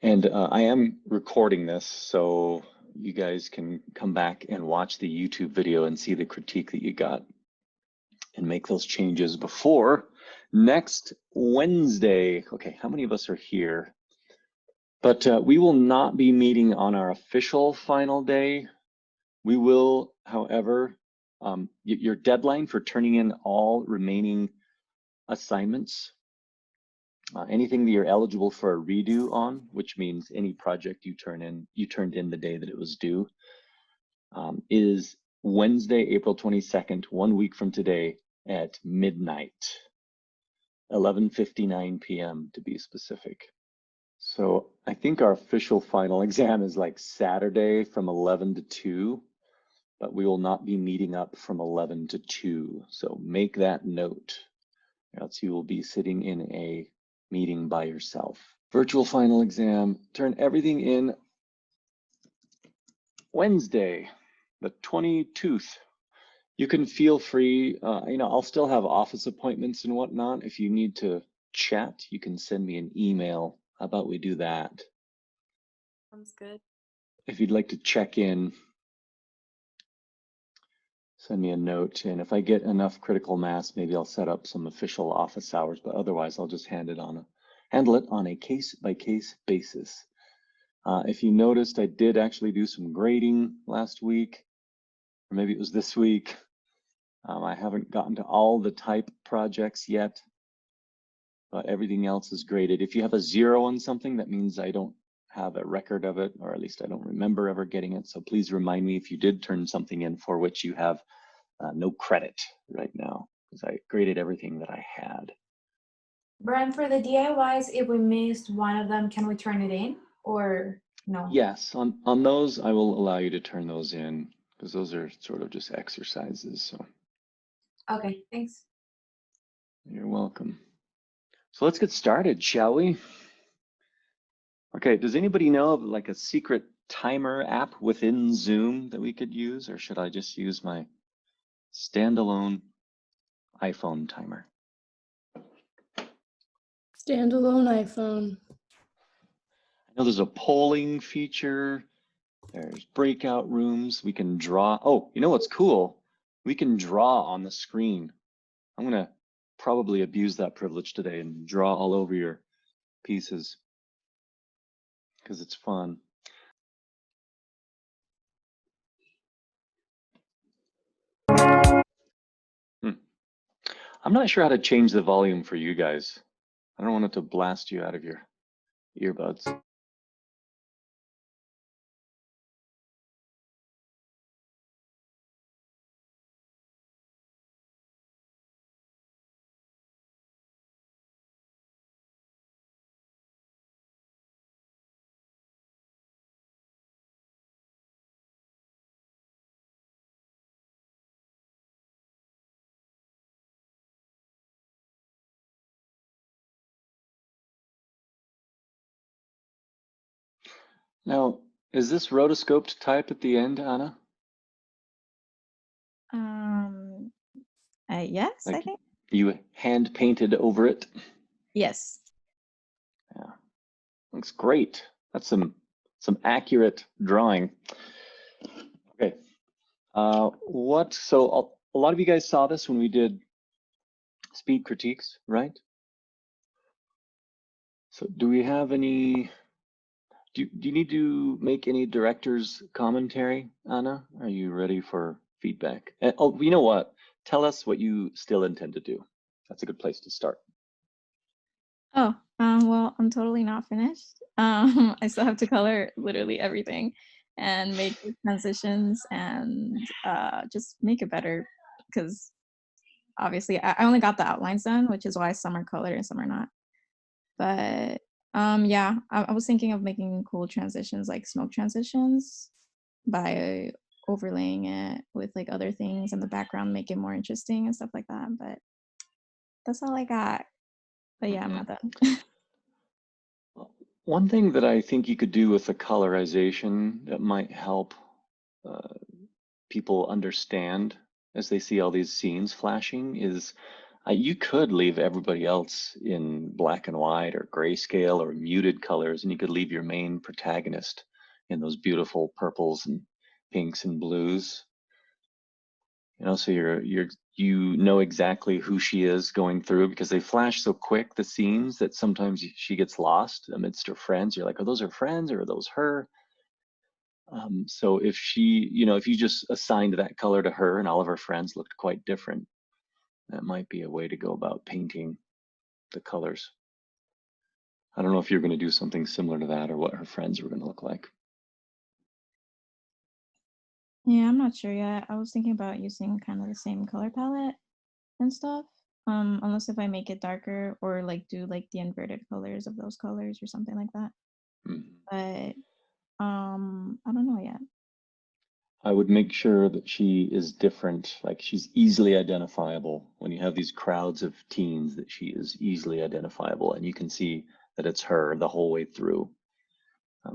And I am recording this, so you guys can come back and watch the YouTube video and see the critique that you got and make those changes before next Wednesday. Okay, how many of us are here? But we will not be meeting on our official final day. We will, however, your deadline for turning in all remaining assignments, anything that you're eligible for a redo on, which means any project you turned in the day that it was due, is Wednesday, April 22nd, 1 week from today at midnight, 11:59 p.m. to be specific. So I think our official final exam is like Saturday from 11 to 2, but we will not be meeting up from 11 to 2. So make that note, else you will be sitting in a meeting by yourself. Virtual final exam, turn everything in Wednesday, the 22nd. You can feel free, I'll still have office appointments and whatnot. If you need to chat, you can send me an email. How about we do that? Sounds good. If you'd like to check in, send me a note. And if I get enough critical mass, maybe I'll set up some official office hours, but otherwise I'll just handle it on a case-by-case basis. If you noticed, I did actually do some grading last week, or maybe it was this week. I haven't gotten to all the type projects yet, but everything else is graded. If you have a 0 on something, that means I don't have a record of it, or at least I don't remember ever getting it. So please remind me if you did turn something in for which you have no credit right now, because I graded everything that I had. Brian, for the DIYs, if we missed one of them, can we turn it in or no? Yes, on those, I will allow you to turn those in, because those are sort of just exercises. So. Okay, thanks. You're welcome. So let's get started, shall we? Okay, does anybody know of like a secret timer app within Zoom that we could use, or should I just use my standalone iPhone timer? Standalone iPhone. I know there's a polling feature. There's breakout rooms. We can draw. Oh, you know what's cool? We can draw on the screen. I'm gonna probably abuse that privilege today and draw all over your pieces because it's fun. I'm not sure how to change the volume for you guys. I don't want it to blast you out of your earbuds. Now, is this rotoscoped type at the end, Ana? Yes, like I think. You hand painted over it? Yes. Yeah, looks great. That's some accurate drawing. Okay, so a lot of you guys saw this when we did speed critiques, right? So do we have any, do you need to make any director's commentary, Ana? Are you ready for feedback? Oh, you know what? Tell us what you still intend to do. That's a good place to start. Oh, well, I'm totally not finished. I still have to color literally everything and make transitions and just make it better, because obviously I only got the outlines done, which is why some are colored and some are not. But yeah, I was thinking of making cool transitions, like smoke transitions, by overlaying it with like other things in the background, make it more interesting and stuff like that. But that's all I got. But yeah, I'm not done. One thing that I think you could do with the colorization that might help people understand as they see all these scenes flashing is You could leave everybody else in black and white or grayscale or muted colors, and you could leave your main protagonist in those beautiful purples and pinks and blues. So you know exactly who she is going through, because they flash so quick, the scenes, that sometimes she gets lost amidst her friends. You're like, are those her friends or are those her? So if if you just assigned that color to her and all of her friends looked quite different, that might be a way to go about painting the colors. I don't know if you're going to do something similar to that or what her friends were going to look like. Yeah, I'm not sure yet. I was thinking about using kind of the same color palette and stuff. Unless if I make it darker or like do like the inverted colors of those colors or something like that. But I don't know yet. I would make sure that she is different, like she's easily identifiable. When you have these crowds of teens, that she is easily identifiable and you can see that it's her the whole way through.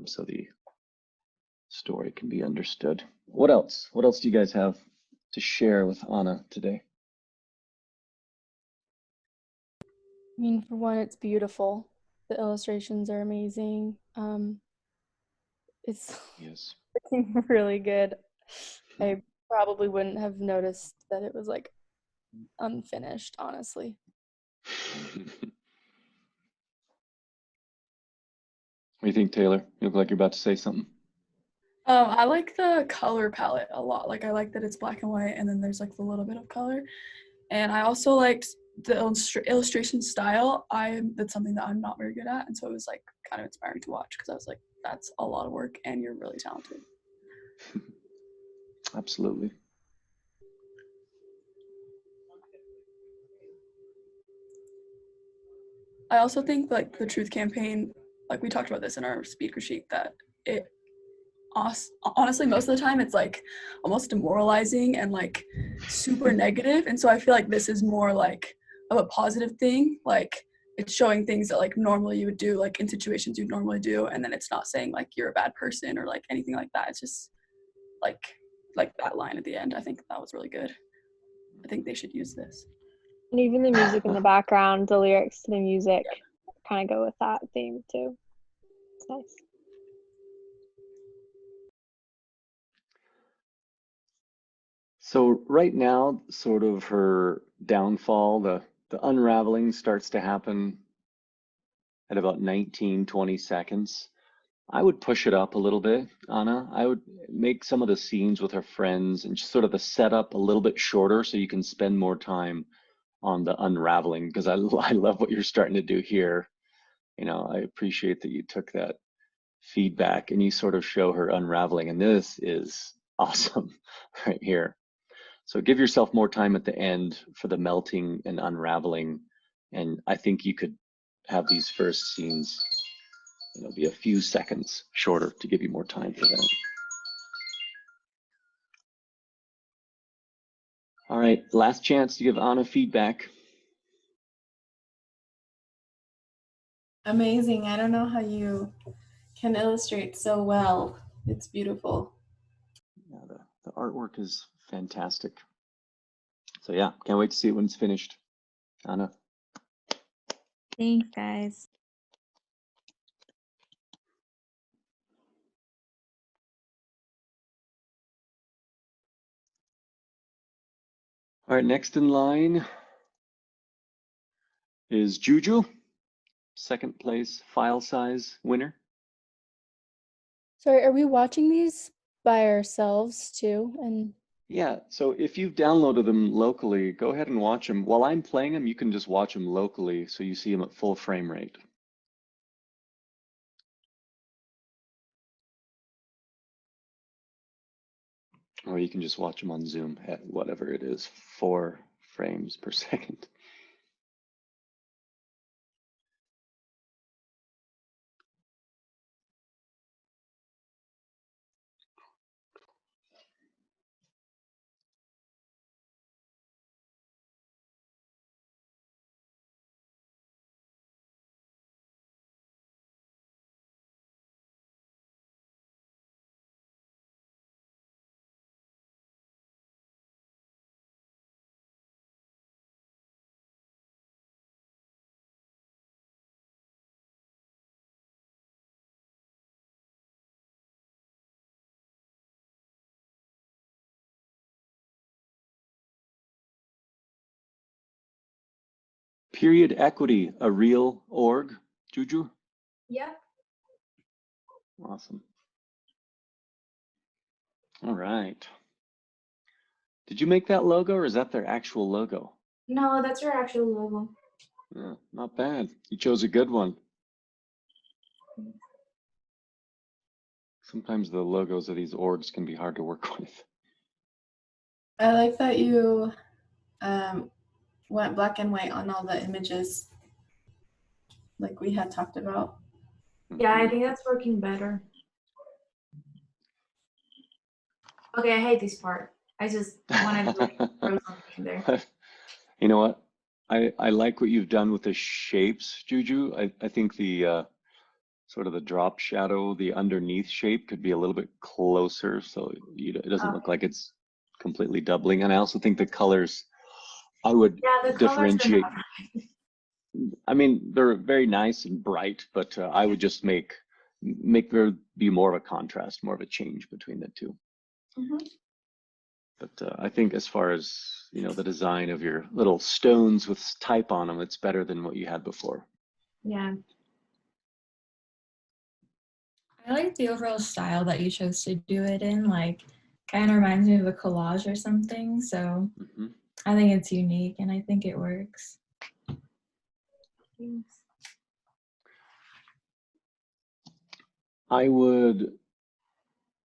So the story can be understood. What else? What else do you guys have to share with Ana today? I mean, for one, it's beautiful. The illustrations are amazing. It's Yes. looking really good. I probably wouldn't have noticed that it was like unfinished, honestly. What do you think, Taylor? You look like you're about to say something. I like the color palette a lot. Like I like that it's black and white and then there's like a little bit of color. And I also liked the illustration style. That's something that I'm not very good at, and so it was like kind of inspiring to watch because I was like, that's a lot of work and you're really talented. Absolutely. I also think like the Truth campaign, like we talked about this in our speed critique, that it honestly most of the time it's like almost demoralizing and like super negative, and so I feel like this is more like of a positive thing. Like it's showing things that like normally you would do, like in situations you'd normally do, and then it's not saying like you're a bad person or like anything like that. It's just like that line at the end. I think that was really good. I think they should use this. And even the music in the background, the lyrics to the music kind of go with that theme too. It's nice. So right now, sort of her downfall, the unraveling starts to happen at about 19, 20 seconds. I would push it up a little bit, Ana. I would make some of the scenes with her friends and just sort of the setup a little bit shorter so you can spend more time on the unraveling, because I love what you're starting to do here. I appreciate that you took that feedback and you sort of show her unraveling, and this is awesome right here. So give yourself more time at the end for the melting and unraveling, and I think you could have these first scenes be a few seconds shorter to give you more time for that. All right, last chance to give Ana feedback. Amazing. I don't know how you can illustrate so well. It's beautiful. Yeah, the artwork is fantastic. So yeah, can't wait to see it when it's finished. Ana. Thanks, guys. All right, next in line is Juju, second place file size winner. Sorry, are we watching these by ourselves too? And Yeah, so if you've downloaded them locally, go ahead and watch them. While I'm playing them, you can just watch them locally so you see them at full frame rate. Or you can just watch them on Zoom at whatever it is, 4 frames per second. Period Equity, a real org, Juju? Yep. Awesome. All right. Did you make that logo or is that their actual logo? No, that's your actual logo. Yeah, not bad. You chose a good one. Sometimes the logos of these orgs can be hard to work with. I like that you went black and white on all the images, like we had talked about. Yeah, I think that's working better. Okay, I hate this part. I just wanted to like, throw something in there. You know what? I like what you've done with the shapes, Juju. I think the sort of the drop shadow, the underneath shape could be a little bit closer, so it doesn't look like it's completely doubling. And I also think the colors, I would Yeah, the colors differentiate. are not right. I mean, they're very nice and bright, but I would just make there be more of a contrast, more of a change between the two. Mhm. But I think as far as, the design of your little stones with type on them, it's better than what you had before. Yeah. I like the overall style that you chose to do it in. Like, kind of reminds me of a collage or something. So I think it's unique and I think it works. Thanks. I would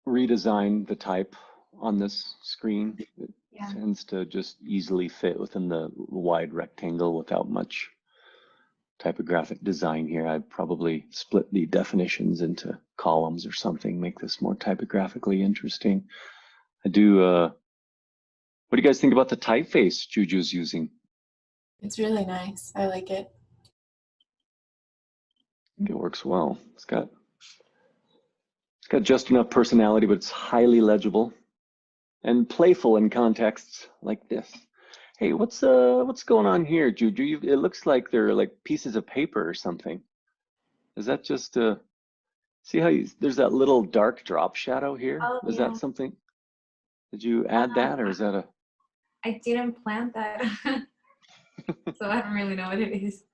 redesign the type on this screen. It tends to just easily fit within the wide rectangle without much typographic design here. I'd probably split the definitions into columns or something, make this more typographically interesting. What do you guys think about the typeface Juju's using? It's really nice. I like it. It works well. It's got just enough personality, but it's highly legible and playful in contexts like this. Hey, what's going on here, Juju? It looks like they're like pieces of paper or something. Is that just see how there's that little dark drop shadow here? Oh, Is yeah. that something? Did you add that, or is that a? I didn't plant that, so I don't really know what it is.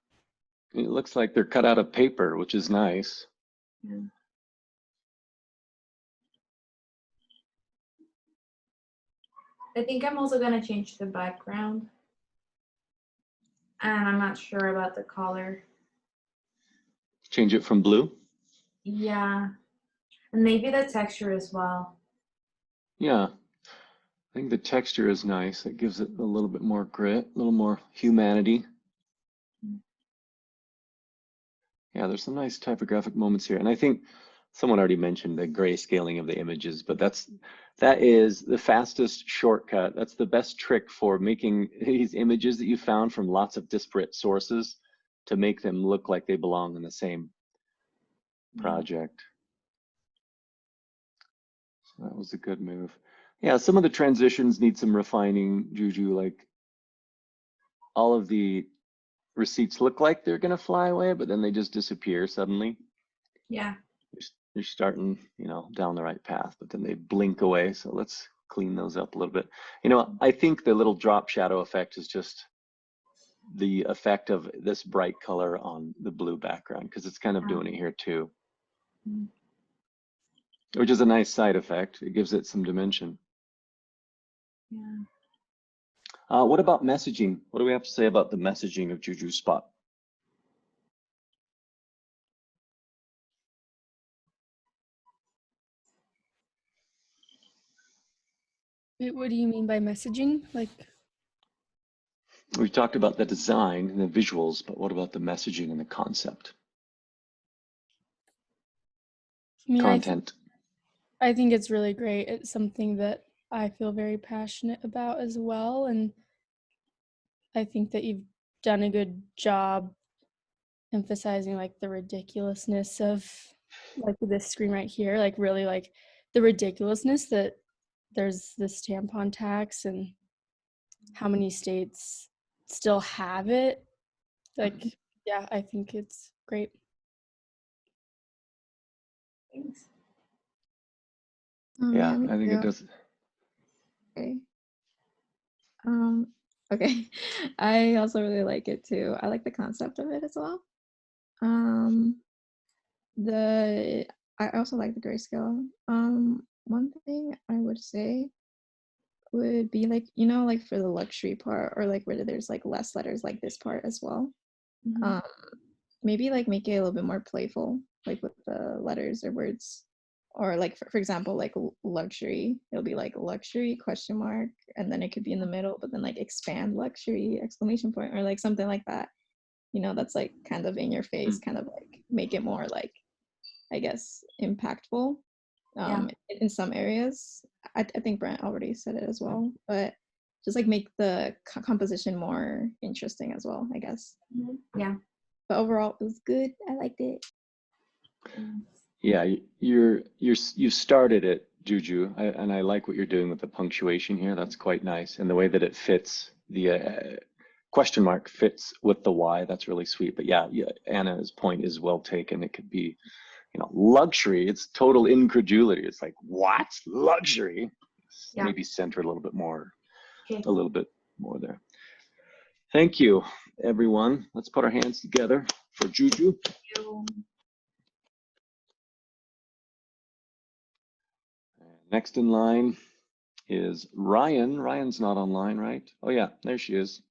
It looks like they're cut out of paper, which is nice. Yeah. I think I'm also gonna change the background, and I'm not sure about the color. Change it from blue? Yeah, and maybe the texture as well. Yeah, I think the texture is nice. It gives it a little bit more grit, a little more humanity. Yeah, there's some nice typographic moments here. And I think someone already mentioned the grayscaling of the images, but that is the fastest shortcut. That's the best trick for making these images that you found from lots of disparate sources to make them look like they belong in the same project. So that was a good move. Yeah, some of the transitions need some refining, Juju. Like all of the receipts look like they're gonna fly away, but then they just disappear suddenly. Yeah. You're starting, down the right path, but then they blink away. So let's clean those up a little bit. I think the little drop shadow effect is just the effect of this bright color on the blue background, because it's kind of doing it here too. Which is a nice side effect. It gives it some dimension. Yeah. What about messaging? What do we have to say about the messaging of Juju Spot? Wait, what do you mean by messaging? Like, We talked about the design and the visuals, but what about the messaging and the concept? I mean, Content. I think it's really great. It's something that I feel very passionate about as well. And I think that you've done a good job emphasizing like the ridiculousness of like this screen right here, like really like the ridiculousness that there's this tampon tax and how many states still have it. Like, yeah, I think it's great. Thanks. Yeah, me I think it too. does. Okay. Okay. I also really like it too. I like the concept of it as well. The I also like the grayscale. One thing I would say would be like, you know, like for the luxury part, or like where there's like less letters, like this part as well. Mhm. Maybe like make it a little bit more playful, like with the letters or words. Or like for example, like luxury, it'll be like luxury question mark, and then it could be in the middle, but then like expand luxury exclamation point, or like something like that. You know, that's like kind of in your face, kind of like make it more like, I guess, impactful Yeah. in some areas. I think Brent already said it as well, but just like make the composition more interesting as well, I guess. Yeah. But overall, it was good. I liked it. Yeah, you started it, Juju, and I like what you're doing with the punctuation here. That's quite nice, and the way that it fits, the question mark fits with the Y. That's really sweet. But yeah, Anna's point is well taken. It could be, you know, luxury. It's total incredulity. It's like, what? Luxury? Yeah. Maybe center a little bit more, Okay. a little bit more there. Thank you, everyone. Let's put our hands together for Juju. Next in line is Ryan. Ryan's not online, right? Oh yeah, there she is.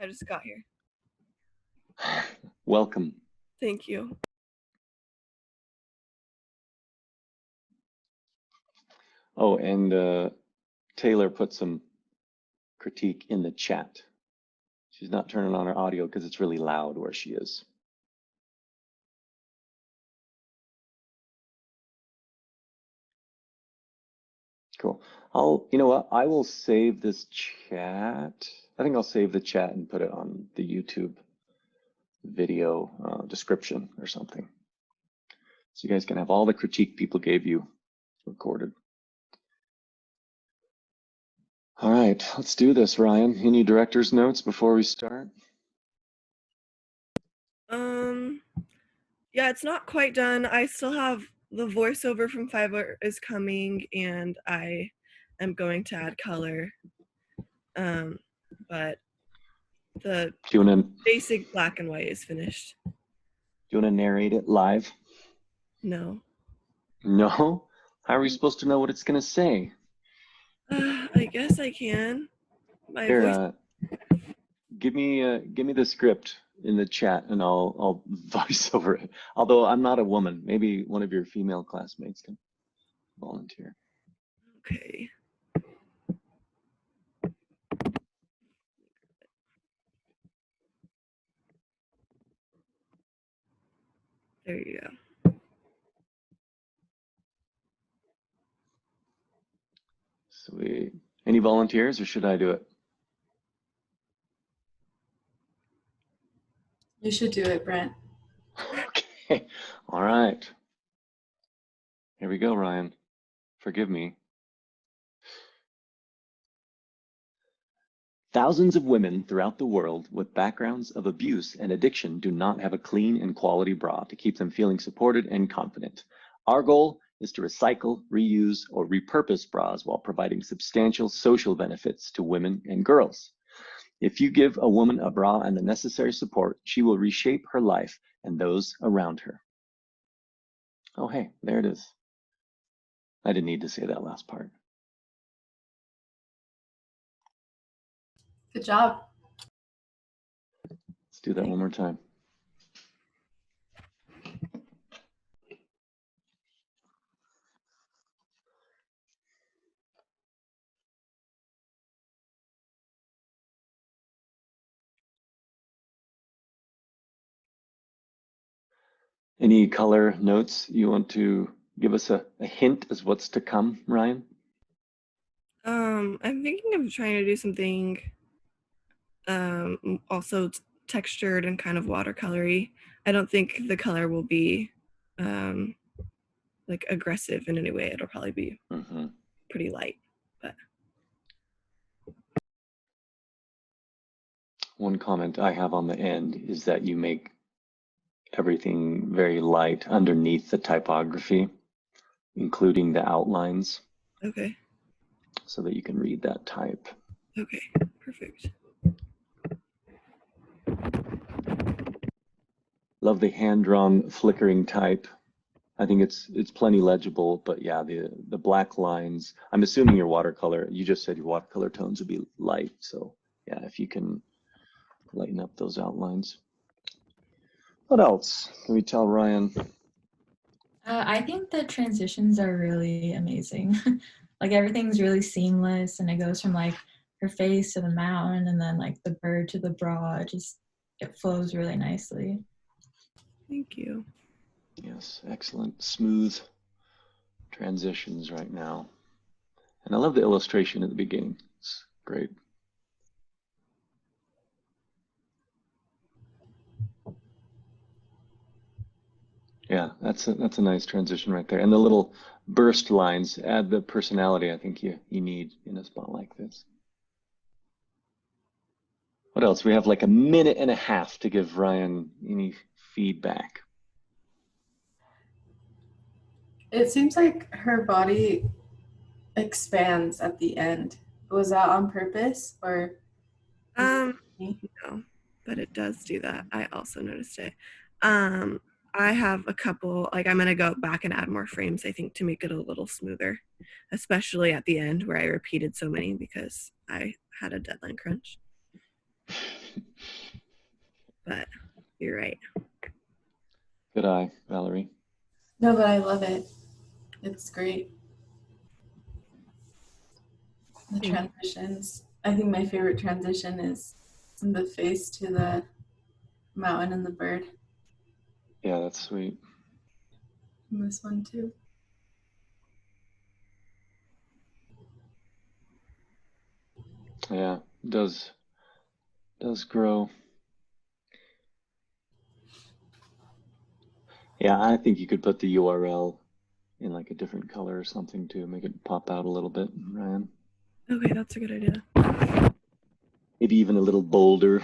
I just got here. Welcome. Thank you. Oh, and Taylor put some critique in the chat. She's not turning on her audio because it's really loud where she is. Cool. You know what? I will save this chat. I think I'll save the chat and put it on the YouTube video description or something. So you guys can have all the critique people gave you recorded. All right, let's do this, Ryan. Any director's notes before we start? Yeah, it's not quite done. I still have the voiceover from Fiverr is coming, and I am going to add color. But the basic black and white is finished. Do you want to narrate it live? No. No? How are we supposed to know what it's going to say? I guess I can. My Here, voice. give me the script in the chat, and I'll voice over it. Although I'm not a woman, maybe one of your female classmates can volunteer. Okay. There you go. Sweet. Any volunteers, or should I do it? You should do it, Brent. Okay. All right. Here we go, Ryan. Forgive me. Thousands of women throughout the world with backgrounds of abuse and addiction do not have a clean and quality bra to keep them feeling supported and confident. Our goal is to recycle, reuse, or repurpose bras while providing substantial social benefits to women and girls. If you give a woman a bra and the necessary support, she will reshape her life and those around her. Oh, hey, there it is. I didn't need to say that last part. Good job. Let's do that one more time. Any color notes you want to give us a hint as what's to come, Ryan? I'm thinking of trying to do something also textured and kind of watercolory. I don't think the color will be like aggressive in any way. It'll probably be pretty light. But one comment I have on the end is that you make everything very light underneath the typography, including the outlines. Okay. so that you can read that type. Okay, perfect. Love the hand-drawn flickering type. I think it's plenty legible, but yeah, the black lines, I'm assuming your watercolor, you just said your watercolor tones would be light. So yeah, if you can lighten up those outlines. What else can we tell Ryan? I think the transitions are really amazing. Like everything's really seamless, and it goes from like her face to the mountain and then like the bird to the bra. It flows really nicely. Thank you. Yes, excellent. Smooth transitions right now. And I love the illustration at the beginning. It's great. Yeah, that's a nice transition right there. And the little burst lines add the personality I think you need in a spot like this. What else? We have like a minute and a half to give Ryan any feedback. It seems like her body expands at the end. Was that on purpose or? No, but it does do that. I also noticed it. I have a couple, like I'm gonna go back and add more frames, I think, to make it a little smoother, especially at the end where I repeated so many because I had a deadline crunch. But you're right. Good eye, Valerie. No, but I love it. It's great. The transitions. I think my favorite transition is from the face to the mountain and the bird. Yeah, that's sweet. And this one too. Yeah, does grow. Yeah, I think you could put the URL in like a different color or something to make it pop out a little bit, Ryan. Okay, that's a good idea. Maybe even a little bolder.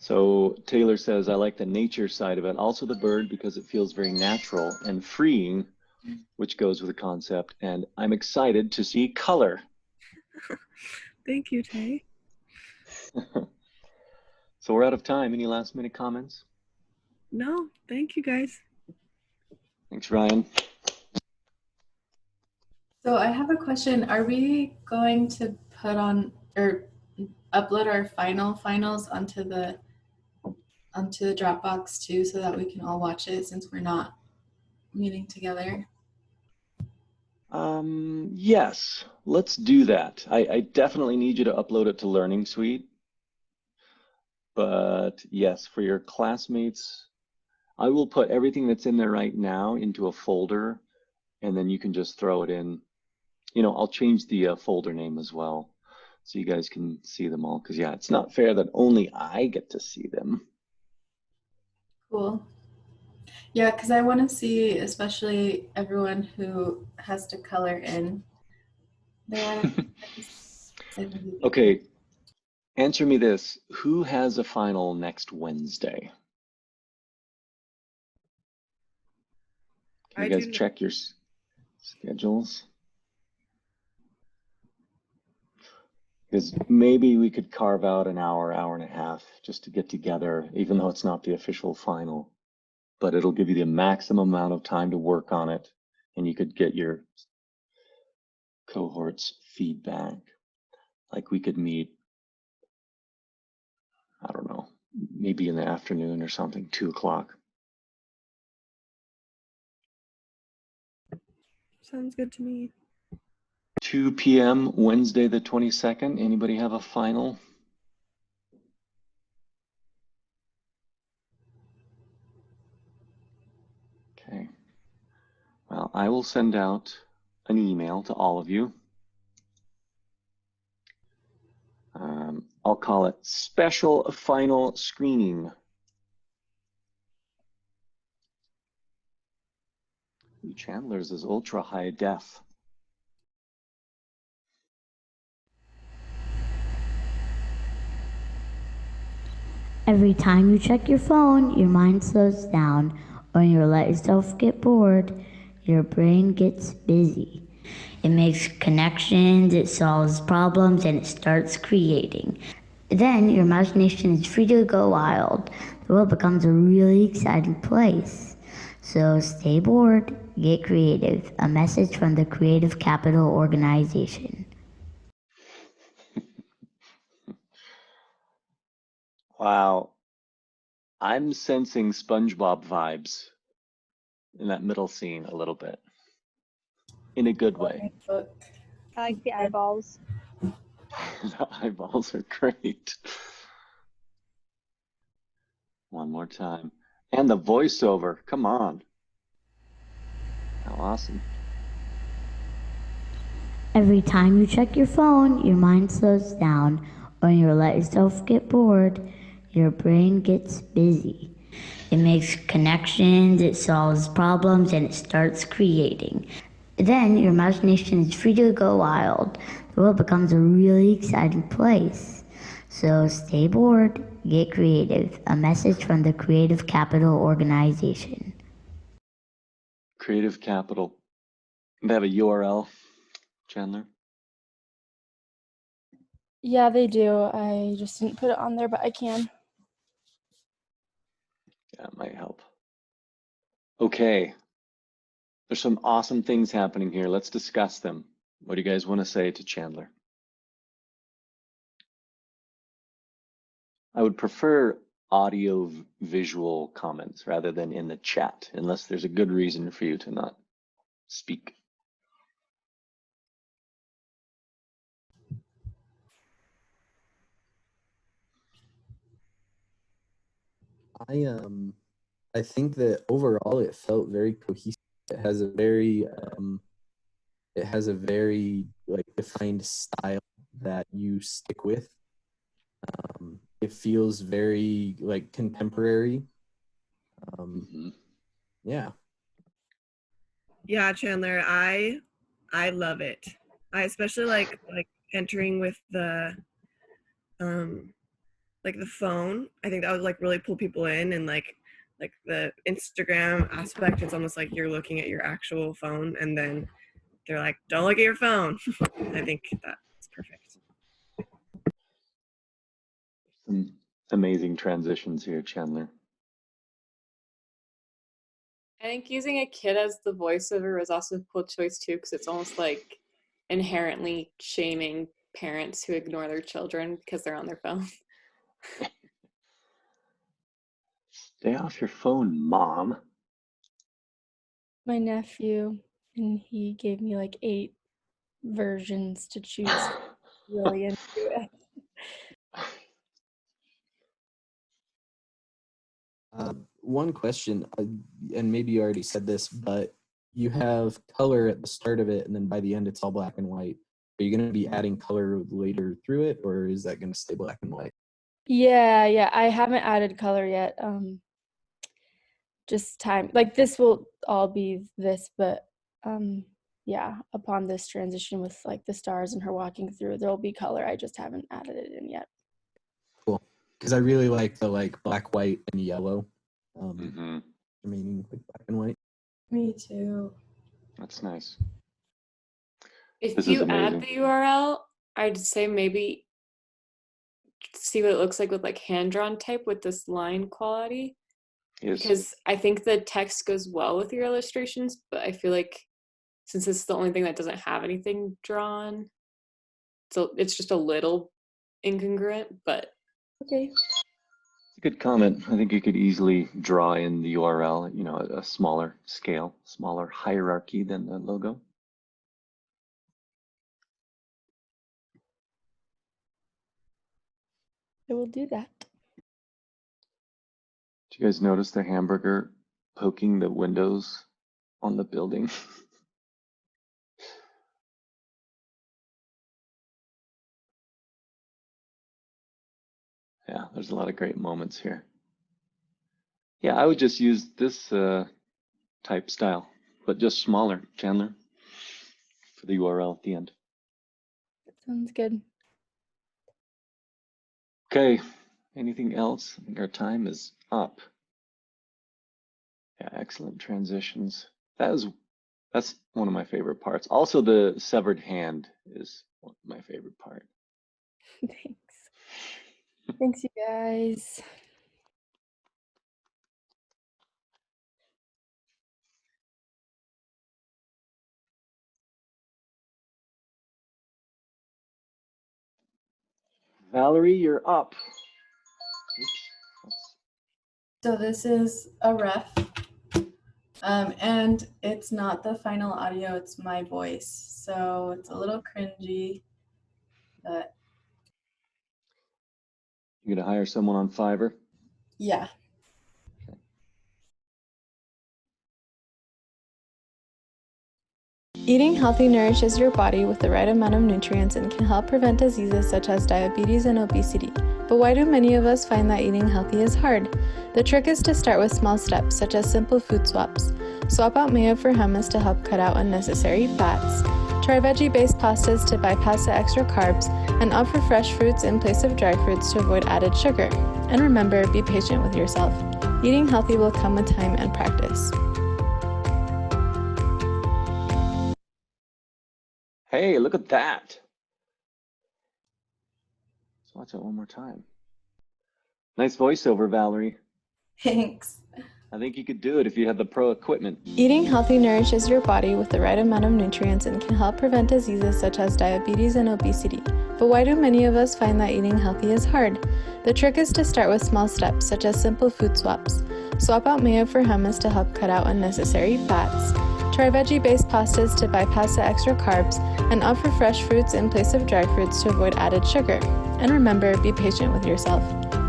So Taylor says, I like the nature side of it. Also the bird because it feels very natural and freeing, which goes with the concept. And I'm excited to see color. Thank you, Tay. So we're out of time. Any last minute comments? No, thank you guys. Thanks, Ryan. So I have a question. Are we going to put on or upload our finals onto the Dropbox too, so that we can all watch it since we're not meeting together? Yes, let's do that. I definitely need you to upload it to Learning Suite. But yes, for your classmates, I will put everything that's in there right now into a folder, and then you can just throw it in. You know, I'll change the folder name as well, so you guys can see them all. Because yeah, it's not fair that only I get to see them. Cool. Yeah, because I want to see, especially everyone who has to color in. Okay, answer me this. Who has a final next Wednesday? Can you guys check your schedules? Because maybe we could carve out an hour, hour and a half just to get together, even though it's not the official final. But it'll give you the maximum amount of time to work on it, and you could get your cohort's feedback. Like we could meet, I don't know, maybe in the afternoon or something, 2 o'clock. Sounds good to me. 2 p.m. Wednesday the 22nd. Anybody have a final? Okay. Well, I will send out an email to all of you. I'll call it Special Final Screening. Chandler's is ultra high def. Every time you check your phone, your mind slows down, or you let yourself get bored, your brain gets busy. It makes connections, it solves problems, and it starts creating. Then your imagination is free to go wild. The world becomes a really exciting place. So stay bored, get creative. A message from the Creative Capital Organization. Wow. I'm sensing SpongeBob vibes in that middle scene a little bit. In a good way. Book. I like the eyeballs. The eyeballs are great. One more time. And the voiceover. Come on. How awesome. Every time you check your phone, your mind slows down. When you let yourself get bored, your brain gets busy. It makes connections, it solves problems, and it starts creating. Then your imagination is free to go wild. The world becomes a really exciting place. So stay bored, get creative. A message from the Creative Capital Organization. Creative Capital. They have a URL, Chandler? Yeah, they do. I just didn't put it on there, but I can. Yeah, it might help. Okay. There's some awesome things happening here. Let's discuss them. What do you guys want to say to Chandler? I would prefer audio visual comments rather than in the chat, unless there's a good reason for you to not speak. I think that overall it felt very cohesive. It has a very like defined style that you stick with. It feels very like contemporary. Yeah. Yeah, Chandler, I love it. I especially like entering with the phone. I think that would like really pull people in, and like the Instagram aspect, it's almost like you're looking at your actual phone and then they're like, don't look at your phone. I think that's perfect. Some amazing transitions here, Chandler. I think using a kid as the voiceover was also a cool choice too, because it's almost like inherently shaming parents who ignore their children because they're on their phone. Stay off your phone, Mom. My nephew, and he gave me like 8 versions to choose from. Really into it. One question, and maybe you already said this, but you have color at the start of it, and then by the end it's all black and white. Are you going to be adding color later through it, or is that going to stay black and white? Yeah, I haven't added color yet. Just time. Like this will all be this, but yeah, upon this transition with like the stars and her walking through, there'll be color. I just haven't added it in yet. Cool, because I really like the like black, white, and yellow. Meaning like black and white. Me too. That's nice. If you add the URL, I'd say maybe see what it looks like with like hand-drawn type with this line quality. Yes. Because I think the text goes well with your illustrations, but I feel like since it's the only thing that doesn't have anything drawn, so it's just a little incongruent, but okay. It's a good comment. I think you could easily draw in the URL, you know, a smaller scale, smaller hierarchy than the logo. I will do that. Did you guys notice the hamburger poking the windows on the building? Yeah, there's a lot of great moments here. Yeah, I would just use this type style, but just smaller, Chandler, for the URL at the end. Sounds good. Okay, anything else? I think our time is up. Yeah, excellent transitions. That was That's one of my favorite parts. Also, the severed hand is my favorite part. Thanks. Thanks, you guys. Valerie, you're up. Oops. So this is a ref, and it's not the final audio, it's my voice. So it's a little cringy, but You gonna hire someone on Fiverr? yeah. Eating healthy nourishes your body with the right amount of nutrients and can help prevent diseases such as diabetes and obesity. But why do many of us find that eating healthy is hard? The trick is to start with small steps, such as simple food swaps. Swap out mayo for hummus to help cut out unnecessary fats. Try veggie-based pastas to bypass the extra carbs, and opt for fresh fruits in place of dry fruits to avoid added sugar. And remember, be patient with yourself. Eating healthy will come with time and practice. Hey, look at that. Let's watch it one more time. Nice voiceover, Valerie. Thanks. I think you could do it if you had the pro equipment. Eating healthy nourishes your body with the right amount of nutrients and can help prevent diseases such as diabetes and obesity. But why do many of us find that eating healthy is hard? The trick is to start with small steps, such as simple food swaps. Swap out mayo for hummus to help cut out unnecessary fats. Try veggie-based pastas to bypass the extra carbs, and opt for fresh fruits in place of dry fruits to avoid added sugar. And remember, be patient with yourself.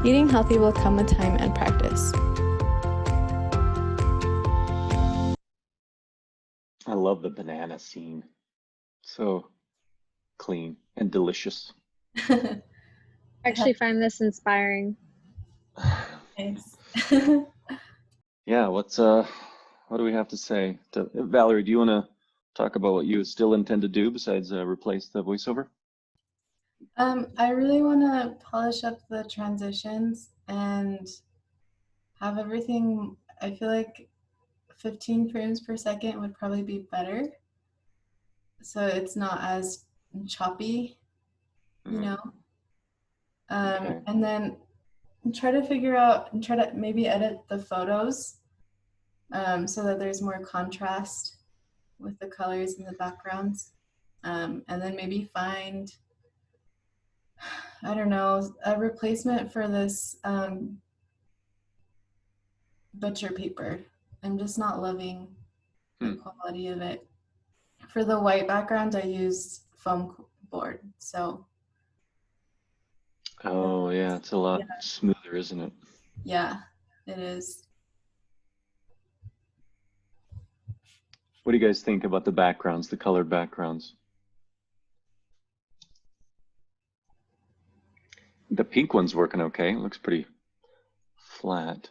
Eating healthy will come with time and practice. I love the banana scene. So clean and delicious. I actually find this inspiring. Thanks. Yeah, what do we have to say? Valerie, do you want to talk about what you still intend to do besides replace the voiceover? I really want to polish up the transitions and have everything. I feel like 15 frames per second would probably be better, so it's not as choppy, you know. Okay. And then try to figure out and try to maybe edit the photos so that there's more contrast with the colors in the backgrounds, and then maybe find, I don't know, a replacement for this butcher paper. I'm just not loving the quality of it. For the white background, I used foam board. So. Oh yeah, it's a lot smoother, isn't it? Yeah, it is. What do you guys think about the backgrounds, the colored backgrounds? The pink one's working okay. It looks pretty flat.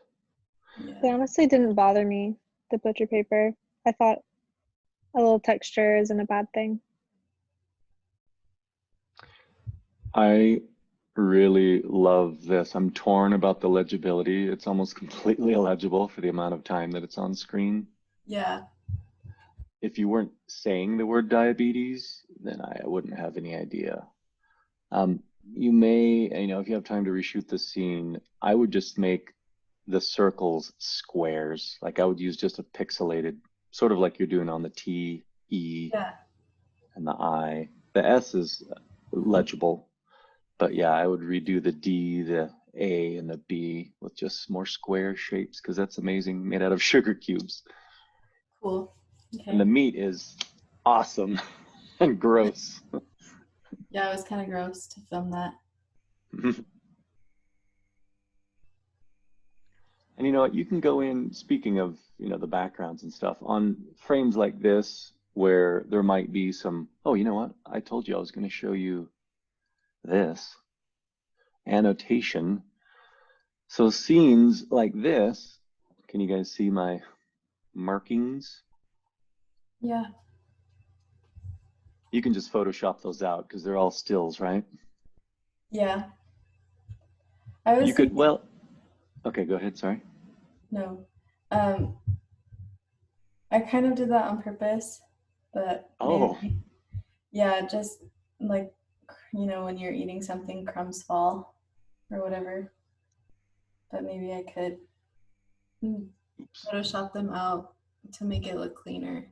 They honestly didn't bother me, the butcher paper. I thought a little texture isn't a bad thing. I really love this. I'm torn about the legibility. It's almost completely illegible for the amount of time that it's on screen. Yeah. If you weren't saying the word diabetes, then I wouldn't have any idea. You may, if you have time to reshoot the scene, I would just make the circles squares. Like I would use just a pixelated, sort of like you're doing on the T, E, and the I. The S is legible, but yeah, I would redo the D, the A, and the B with just more square shapes because that's amazing, made out of sugar cubes. Cool. Okay. And the meat is awesome and gross. Yeah, it was kind of gross to film that. And you know what, you can go in, speaking of, the backgrounds and stuff, on frames like this where there might be some, oh, you know what? I told you I was going to show you this annotation. So scenes like this, can you guys see my markings? Yeah. You can just Photoshop those out because they're all stills, right? Yeah. I was You could, well, okay, go ahead, sorry. No. I kind of did that on purpose, but Oh, maybe, yeah, just like, you know, when you're eating something, crumbs fall or whatever. But maybe I could Photoshop them out to make it look cleaner.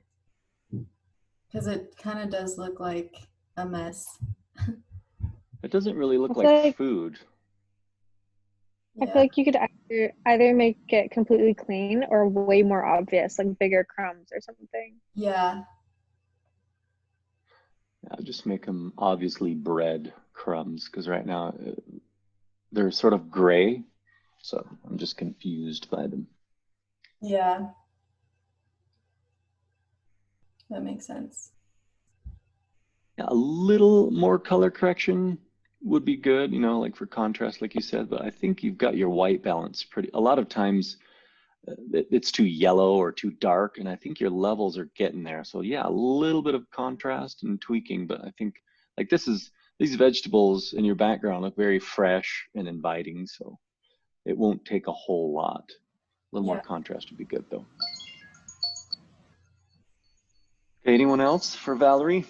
Because it kind of does look like a mess. it doesn't really look I feel like like food. I feel Yeah. like you could either make it completely clean or way more obvious, like bigger crumbs or something. Yeah. I'll just make them obviously bread crumbs because right now they're sort of gray. So I'm just confused by them. Yeah. That makes sense. Yeah, a little more color correction would be good, you know, like for contrast, like you said, but I think you've got your white balance pretty, a lot of times it's too yellow or too dark, and I think your levels are getting there. So yeah, a little bit of contrast and tweaking, but I think like these vegetables in your background look very fresh and inviting, so it won't take a whole lot. A little more contrast would be good though. Okay, anyone else for Valerie?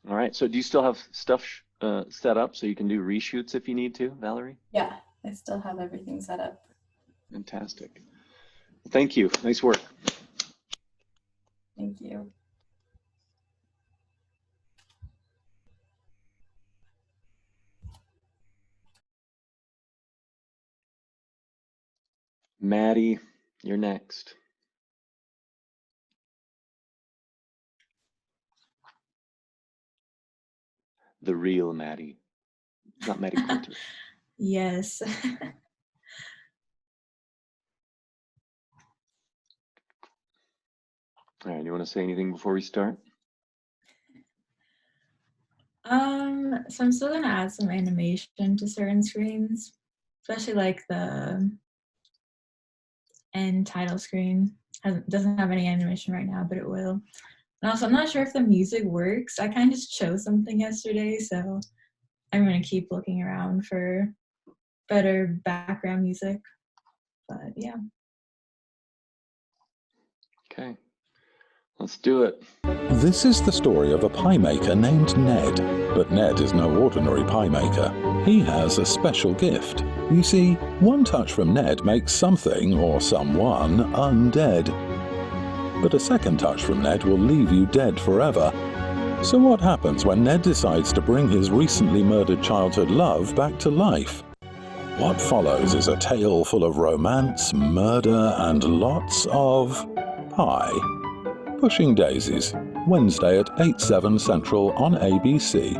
All right, so do you still have stuff set up so you can do reshoots if you need to, Valerie? Yeah, I still have everything set up. Fantastic. Thank you. Nice work. Thank you. Maddie, you're next. The real Maddie, not Maddie Quilter. Yes. All right, you want to say anything before we start? So I'm still gonna add some animation to certain screens, especially like the end title screen. Doesn't have any animation right now, but it will. And also, I'm not sure if the music works. I kind of just chose something yesterday, so I'm gonna keep looking around for better background music. But yeah. Okay, let's do it. This is the story of a pie maker named Ned. But Ned is no ordinary pie maker. He has a special gift. You see, one touch from Ned makes something or someone undead. But a second touch from Ned will leave you dead forever. So what happens when Ned decides to bring his recently murdered childhood love back to life? What follows is a tale full of romance, murder, and lots of pie. Pushing Daisies, Wednesday at 8/7 Central on ABC.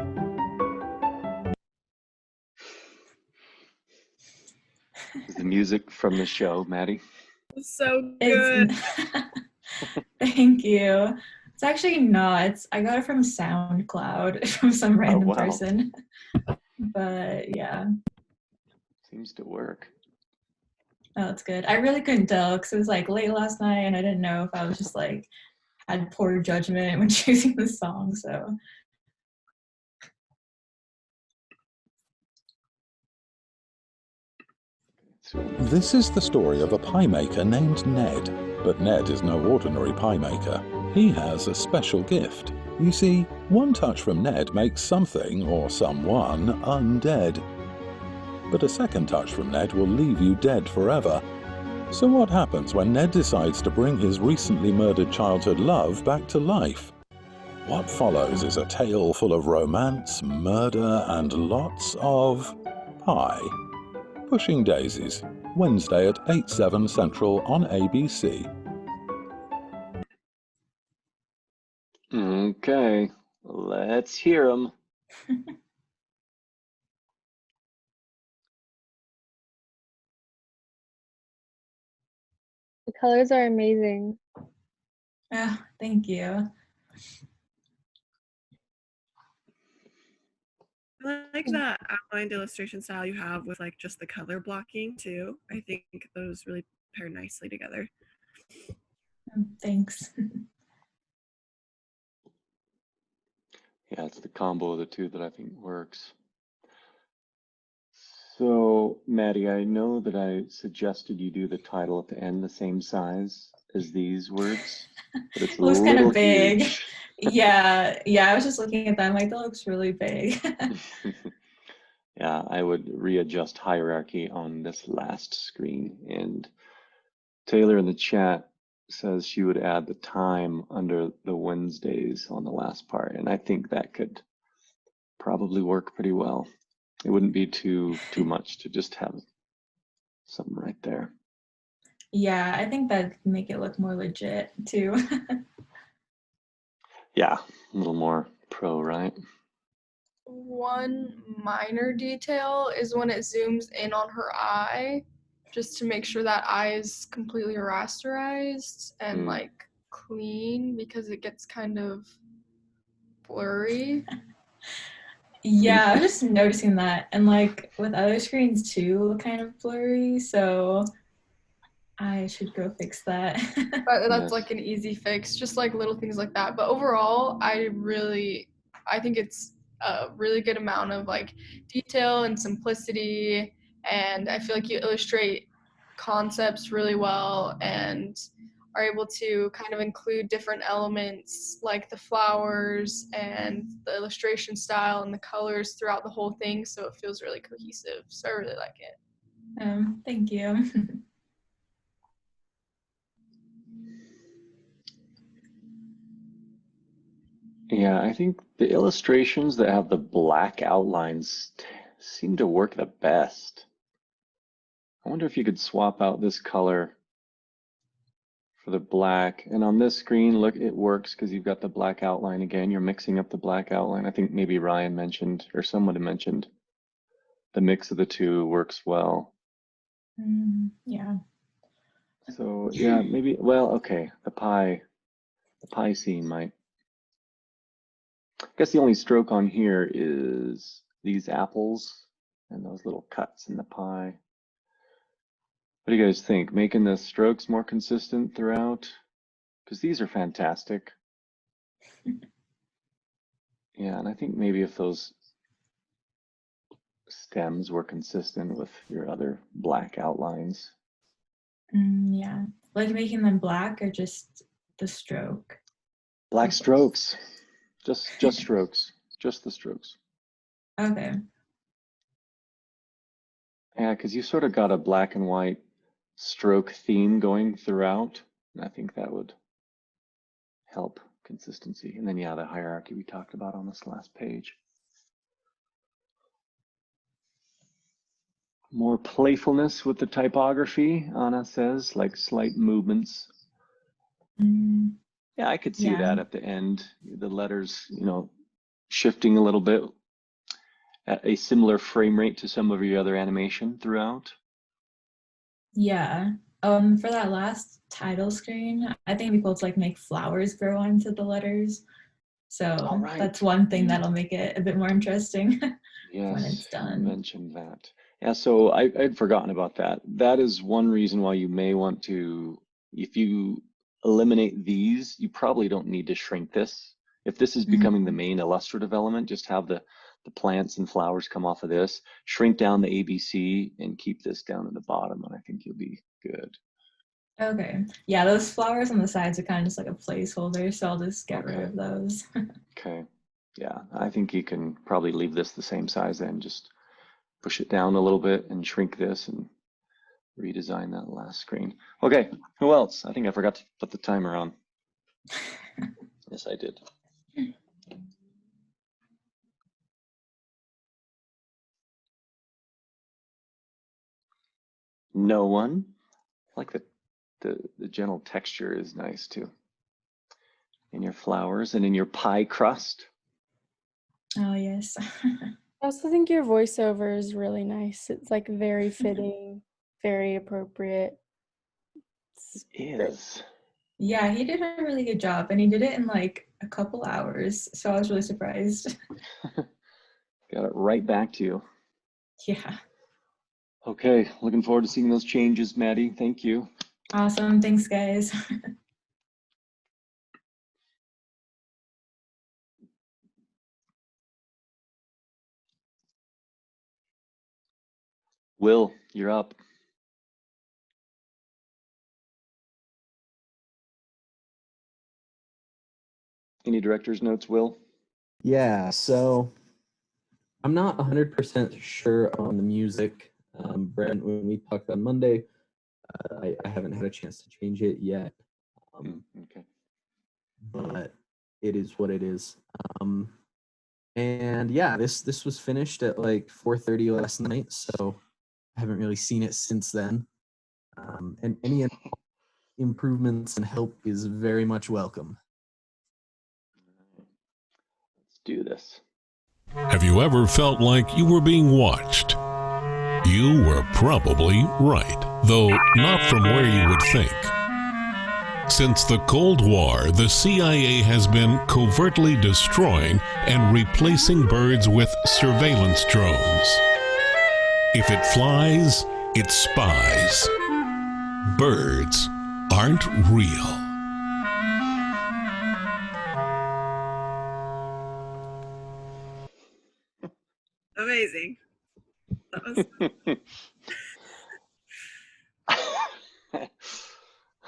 Is the music from the show, Maddie? So good. Thank you. It's actually not. I got it from SoundCloud from some random person. But yeah. Seems to work. Oh, that's good. I really couldn't tell because it was like late last night and I didn't know if I was just like had poor judgment when choosing the song, so. This is the story of a pie maker named Ned. But Ned is no ordinary pie maker. He has a special gift. You see, one touch from Ned makes something or someone undead. But a second touch from Ned will leave you dead forever. So what happens when Ned decides to bring his recently murdered childhood love back to life? What follows is a tale full of romance, murder, and lots of pie. Pushing Daisies, Wednesday at 8/7 Central on ABC. Okay, let's hear them. The colors are amazing. Oh, thank you. I like that outlined illustration style you have with like just the color blocking too. I think those really pair nicely together. Thanks. Yeah, it's the combo of the two that I think works. So, Maddie, I know that I suggested you do the title at the end the same size as these words, but it's It a looks kind little of big. huge. Yeah, I was just looking at that. I'm like, that looks really big. Yeah, I would readjust hierarchy on this last screen. And Taylor in the chat says she would add the time under the Wednesdays on the last part. And I think that could probably work pretty well. It wouldn't be too much to just have something right there. Yeah, I think that'd make it look more legit too. Yeah, a little more pro, right? One minor detail is when it zooms in on her eye, just to make sure that eye is completely rasterized and like clean, because it gets kind of blurry. Yeah, I was just noticing that. And like with other screens too, look kind of blurry. So I should go fix that. But that's like an easy fix, just like little things like that. But overall, I think it's a really good amount of like detail and simplicity, and I feel like you illustrate concepts really well and are able to kind of include different elements like the flowers and the illustration style and the colors throughout the whole thing, so it feels really cohesive. So I really like it. Thank you. Yeah, I think the illustrations that have the black outlines seem to work the best. I wonder if you could swap out this color for the black. And on this screen, look, it works because you've got the black outline again. You're mixing up the black outline. I think maybe Ryan mentioned, or someone had mentioned, the mix of the two works well. Yeah. So yeah, maybe, well, okay, the pie scene might. I guess the only stroke on here is these apples and those little cuts in the pie. What do you guys think? Making the strokes more consistent throughout? Because these are fantastic. Yeah, and I think maybe if those stems were consistent with your other black outlines. Yeah, like making them black or just the stroke? Black strokes, just strokes, just the strokes. Okay. Yeah, because you sort of got a black and white stroke theme going throughout, and I think that would help consistency. And then yeah, the hierarchy we talked about on this last page. More playfulness with the typography, Ana says, like slight movements. Yeah, I could see that at the end. The letters, you know, shifting a little bit at a similar frame rate to some of your other animation throughout. Yeah. For that last title screen, I think it'd be cool to like make flowers grow onto the letters. So that's one thing that'll make it a bit more interesting when it's done. You mentioned that. Yeah, so I'd forgotten about that. That is one reason why you may want to, if you eliminate these, you probably don't need to shrink this. If this is becoming the main illustrative element, just have the plants and flowers come off of this, shrink down the ABC and keep this down at the bottom, and I think you'll be good. Okay. Yeah, those flowers on the sides are kind of just like a placeholder, so I'll just get rid of those. Okay. Yeah, I think you can probably leave this the same size then, just push it down a little bit and shrink this and redesign that last screen. Okay, who else? I think I forgot to put the timer on. Yes, I did. No one. I like the gentle texture is nice too. In your flowers and in your pie crust. Oh, yes. I also think your voiceover is really nice. It's like very fitting, very appropriate. It is. Yeah, he did a really good job, and he did it in like a couple hours, so I was really surprised. Got it right back to you. Yeah. Okay, looking forward to seeing those changes, Maddie. Thank you. Awesome. Thanks, guys. Will, you're up. Any director's notes, Will? Yeah, so I'm not 100% sure on the music. Brent, when we talked on Monday, I haven't had a chance to change it yet. Okay. But it is what it is. And yeah, this was finished at like 4:30 last night, so I haven't really seen it since then. And any improvements and help is very much welcome. Let's do this. Have you ever felt like you were being watched? You were probably right, though not from where you would think. Since the Cold War, the CIA has been covertly destroying and replacing birds with surveillance drones. If it flies, it spies. Birds aren't real. Amazing. That was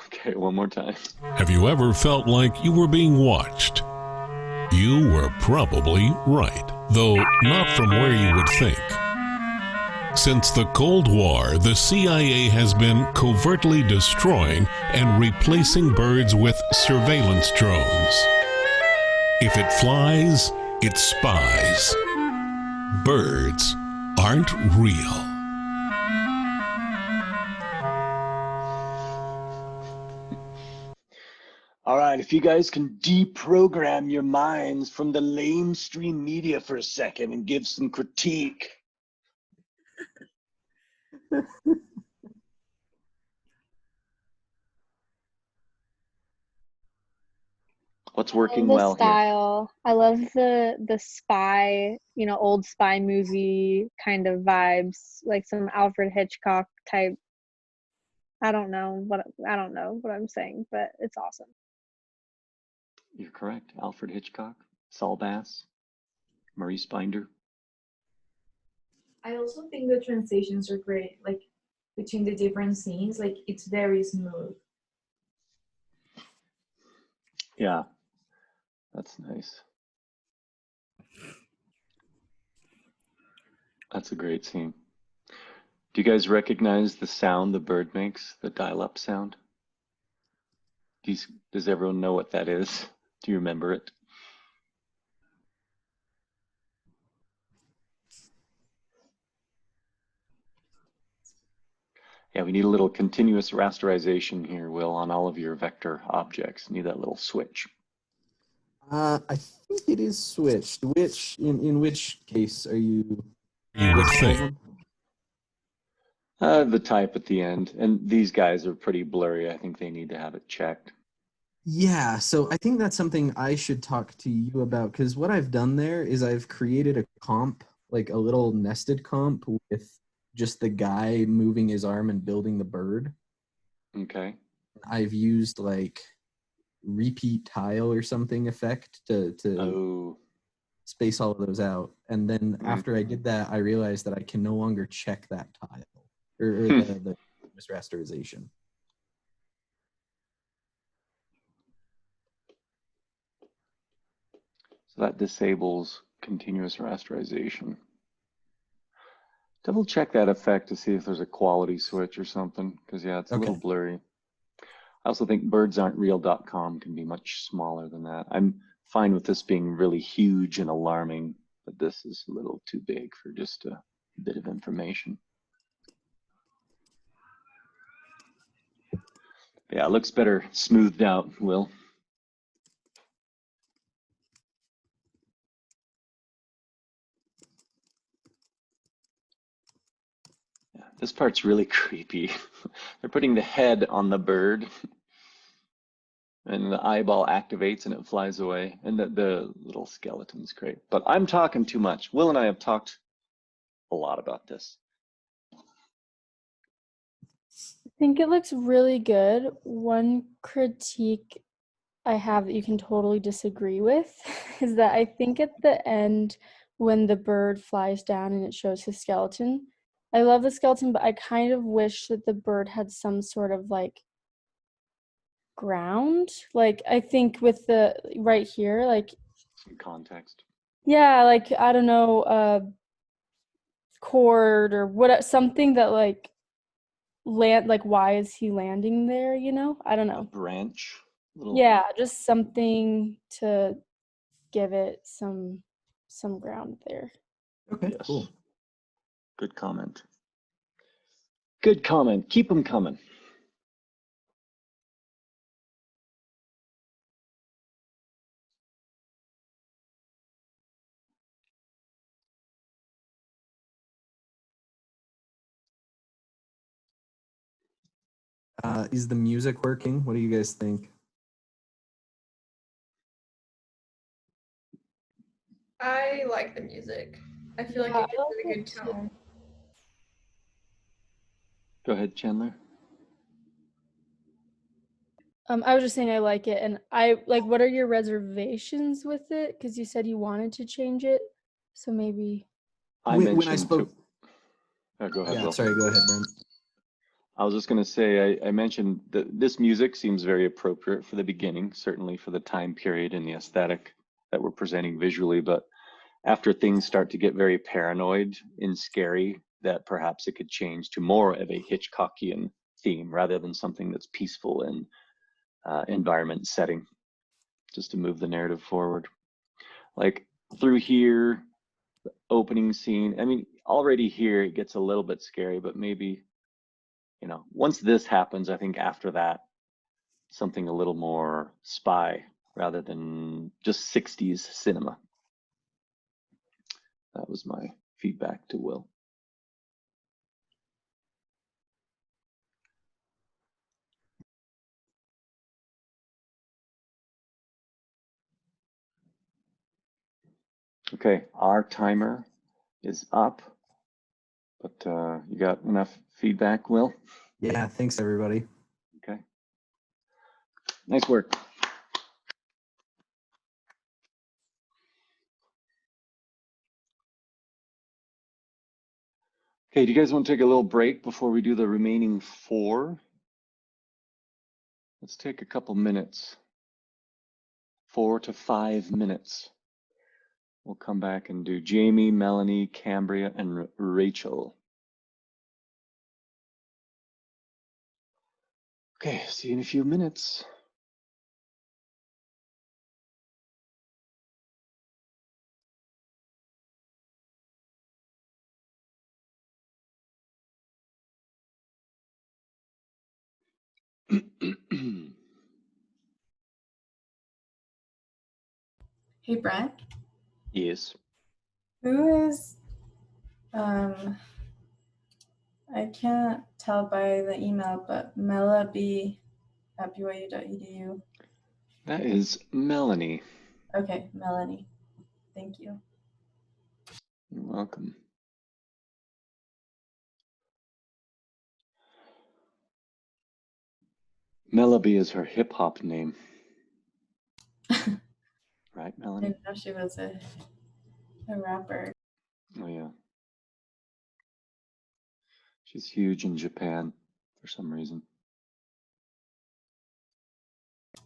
Okay, one more time. Have you ever felt like you were being watched? You were probably right, though not from where you would think. Since the Cold War, the CIA has been covertly destroying and replacing birds with surveillance drones. If it flies, it spies. Birds aren't real. All right, if you guys can deprogram your minds from the lamestream media for a second and give some critique. What's working the well here? style. I love the spy, old spy movie kind of vibes, like some Alfred Hitchcock type. I don't know what I'm saying, but it's awesome. You're correct. Alfred Hitchcock, Saul Bass, Maurice Binder. I also think the transitions are great, like between the different scenes, like it's very smooth. Yeah, that's nice. That's a great scene. Do you guys recognize the sound the bird makes, the dial-up sound? Does everyone know what that is? Do you remember it? Yeah, we need a little continuous rasterization here, Will, on all of your vector objects. Need that little switch. I think it is switched. In which case are you? You would think. The type at the end, and these guys are pretty blurry. I think they need to have it checked. Yeah, so I think that's something I should talk to you about, because what I've done there is I've created a comp, like a little nested comp with just the guy moving his arm and building the bird. Okay. I've used like repeat tile or something effect to space all of those out. And then after I did that, I realized that I can no longer check that tile or the rasterization. So that disables continuous rasterization. Double check that effect to see if there's a quality switch or something, because yeah, it's a little blurry. I also think birdsaren'treal.com can be much smaller than that. I'm fine with this being really huge and alarming, but this is a little too big for just a bit of information. Yeah, it looks better smoothed out, Will. Yeah, this part's really creepy. They're putting the head on the bird and the eyeball activates and it flies away. And the little skeleton's great. But I'm talking too much. Will and I have talked a lot about this. I think it looks really good. One critique I have that you can totally disagree with is that I think at the end when the bird flies down and it shows his skeleton, I love the skeleton, but I kind of wish that the bird had some sort of like ground. Like I think with the right here, like Some context. yeah, like I don't know, cord or what, something that like like why is he landing there, you know? I don't know. Branch. Little... Yeah, just something to give it some ground there. Okay, yes. cool. Good comment. Good comment. Keep them coming. Is the music working? What do you guys think? I like the music. I feel like Yeah, it gives it a good tone. Go ahead, Chandler. I was just saying I like it, and I like. What are your reservations with it? Because you said you wanted to change it, so maybe. When I spoke. Oh, go ahead, yeah, Will. sorry. Go ahead, Brent. I was just going to say, I mentioned that this music seems very appropriate for the beginning, certainly for the time period and the aesthetic that we're presenting visually. But after things start to get very paranoid and scary, that perhaps it could change to more of a Hitchcockian theme rather than something that's peaceful and environment setting, just to move the narrative forward. Like through here, the opening scene, I mean, already here it gets a little bit scary, but maybe, you know, once this happens, I think after that, something a little more spy rather than just 60s cinema. That was my feedback to Will. Okay, our timer is up, but you got enough feedback, Will? Yeah, thanks everybody. Okay. Nice work. Okay, do you guys want to take a little break before we do the remaining 4? Let's take a couple minutes, 4 to 5 minutes. We'll come back and do Jamie, Melanie, Cambria, and Rachel. Okay, see you in a few minutes. Hey, Brent. Yes. Who is, I can't tell by the email, but melaB@byu.edu. That is Melanie. Okay, Melanie. Thank you. You're welcome. Melody is her hip hop name. Right, I Melanie? didn't know she was a rapper. Oh, yeah. She's huge in Japan for some reason.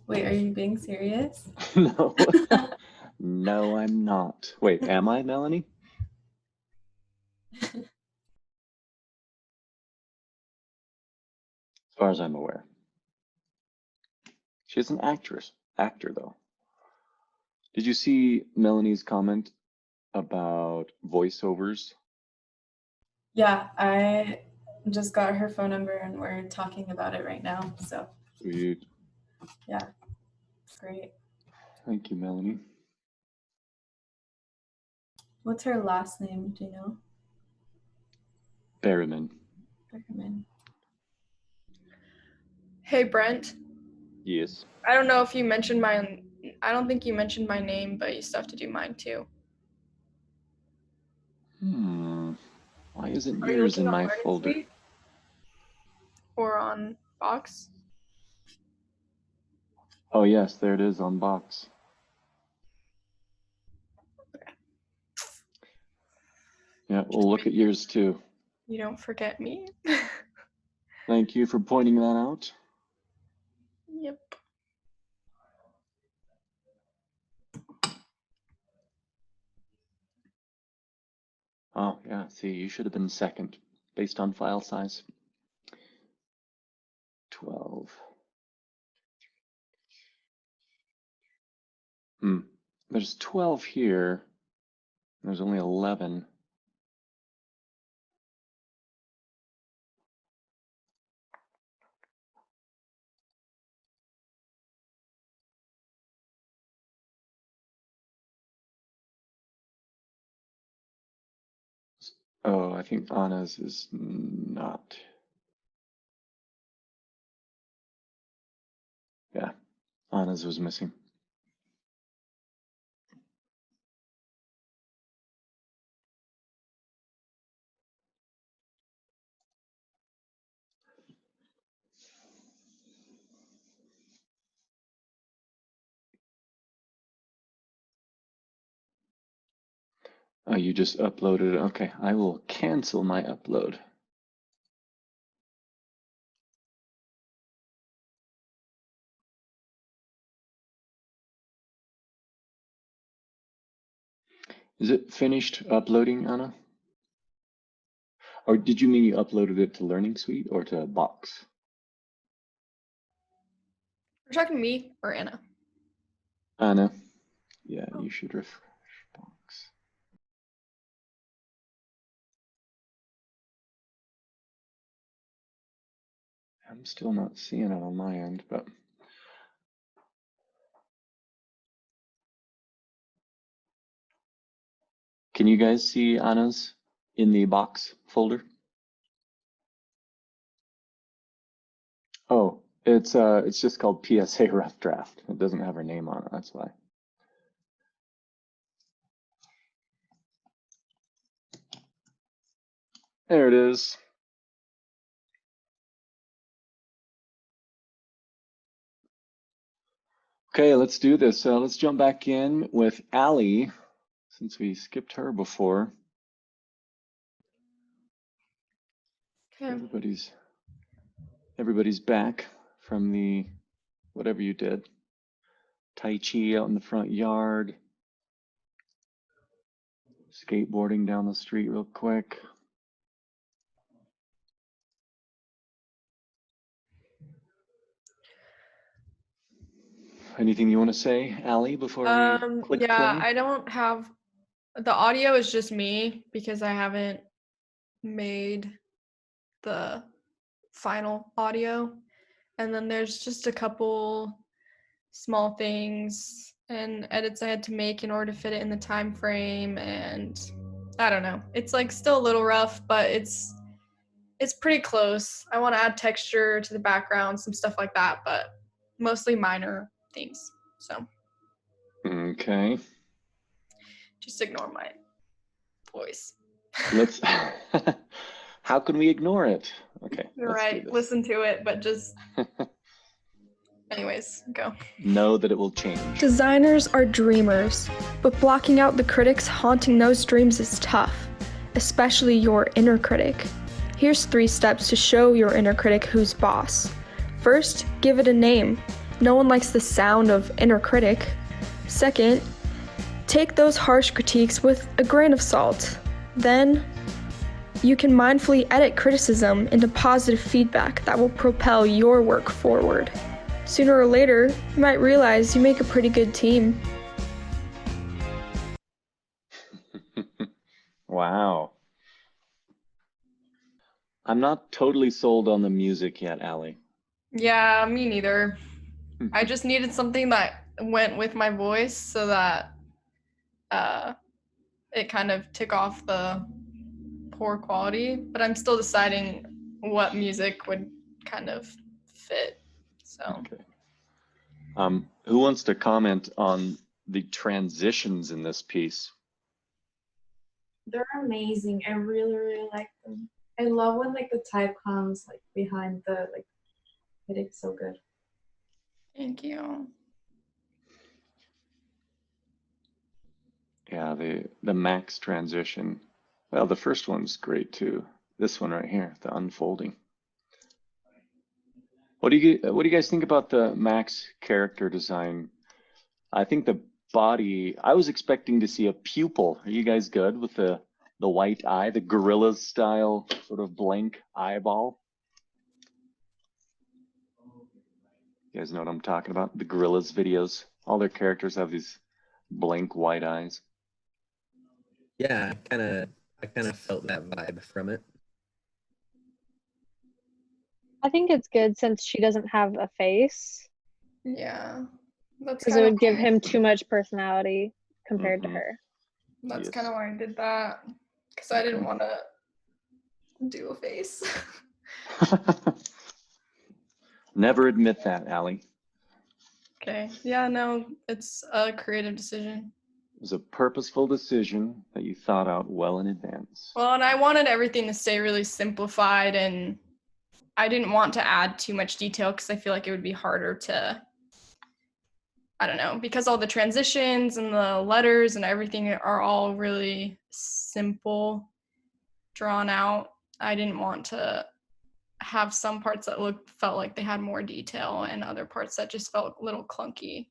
Wait, are you being serious? No. No, I'm not. Wait, am I, Melanie? As far as I'm aware. She's an actor though. Did you see Melanie's comment about voiceovers? Yeah, I just got her phone number and we're talking about it right now. So Sweet. yeah, it's great. Thank you, Melanie. What's her last name? Do you know? Berryman. Beckerman. Hey, Brent. Yes. I don't know if you mentioned I don't think you mentioned my name, but you still have to do mine too. Why isn't Are you yours looking in on my Learning folder? Suite or on Box? Oh yes, there it is on Box. Yeah, we'll look at yours too. you don't forget me. Thank you for pointing that out. Yep. Oh, yeah, see, you should have been second based on file size. 12. There's 12 here. There's only 11. Oh, I think Anna's is not. Yeah, Anna's was missing. Oh, you just uploaded it. Okay, I will cancel my upload. Is it finished uploading, Anna? Or did you mean you uploaded it to Learning Suite or to Box? You're talking to me or Anna? Anna, yeah, you should refresh Box. I'm still not seeing it on my end, but. Can you guys see Anna's in the Box folder? Oh, it's just called PSA Rough Draft. It doesn't have her name on it, that's why. There it is. Okay, let's do this. Let's jump back in with Allie, since we skipped her before. Okay. Everybody's back from the whatever you did. Tai Chi out in the front yard. Skateboarding down the street real quick. Anything you want to say, Allie, before we click Yeah, play? I don't have the audio is just me because I haven't made the final audio. And then there's just a couple small things and edits I had to make in order to fit it in the time frame, and I don't know. It's like still a little rough, but it's pretty close. I want to add texture to the background, some stuff like that, but mostly minor things. So Okay. just ignore my voice. Let's. How can we ignore it? Okay. You're right. Listen to it, but just. Anyways, go. Know that it will change. Designers are dreamers, but blocking out the critics haunting those dreams is tough, especially your inner critic. Here's 3 steps to show your inner critic who's boss. First, give it a name. No one likes the sound of inner critic. Second, take those harsh critiques with a grain of salt. Then, you can mindfully edit criticism into positive feedback that will propel your work forward. Sooner or later, you might realize you make a pretty good team. Wow. I'm not totally sold on the music yet, Allie. Yeah, me neither. I just needed something that went with my voice so that it kind of took off the poor quality, but I'm still deciding what music would kind of fit. So. Okay. Who wants to comment on the transitions in this piece? They're amazing. I really, really like them. I love when like the type comes like behind the like. It's so good. Thank you. Yeah, the max transition. Well, the first one's great too. This one right here, the unfolding. What do you guys think about the Max character design? I think the body, I was expecting to see a pupil. Are you guys good with the white eye, the gorilla style sort of blank eyeball? You guys know what I'm talking about? The gorillas videos. All their characters have these blank white eyes. Yeah, I kind of felt that vibe from it. I think it's good since she doesn't have a face. Yeah, that's Because it would give him too much personality compared to her. That's kind of why I did that, because I didn't want to do a face. Never admit that, Allie. Okay. Yeah, no, it's a creative decision. It was a purposeful decision that you thought out well in advance. Well, and I wanted everything to stay really simplified, and I didn't want to add too much detail because I feel like it would be harder to, I don't know, because all the transitions and the letters and everything are all really simple, drawn out. I didn't want to have some parts that felt like they had more detail and other parts that just felt a little clunky.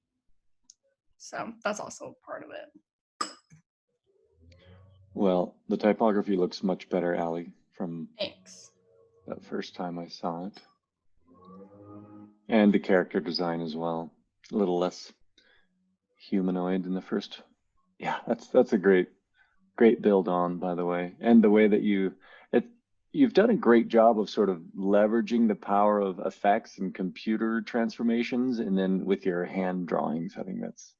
So that's also part of it. Well, the typography looks much better, Allie, from Thanks. that first time I saw it. And the character design as well. A little less humanoid than the first. Yeah, that's a great build on, by the way. And the way that you've done a great job of sort of leveraging the power of effects and computer transformations, and then with your hand drawings. I think this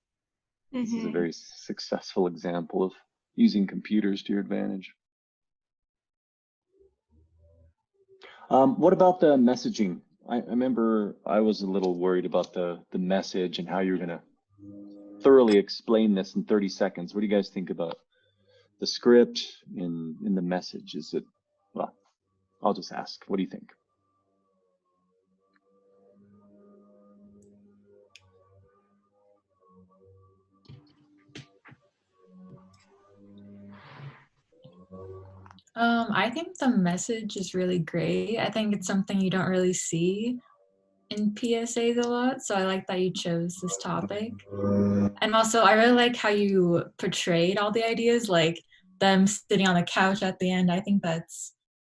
is a very successful example of using computers to your advantage. What about the messaging? I remember I was a little worried about the message and how you were going to thoroughly explain this in 30 seconds. What do you guys think about the script in the message? Is it, well, I'll just ask, what do you think? I think the message is really great. I think it's something you don't really see in PSAs a lot, so I like that you chose this topic. And also, I really like how you portrayed all the ideas, like them sitting on the couch at the end. I think that's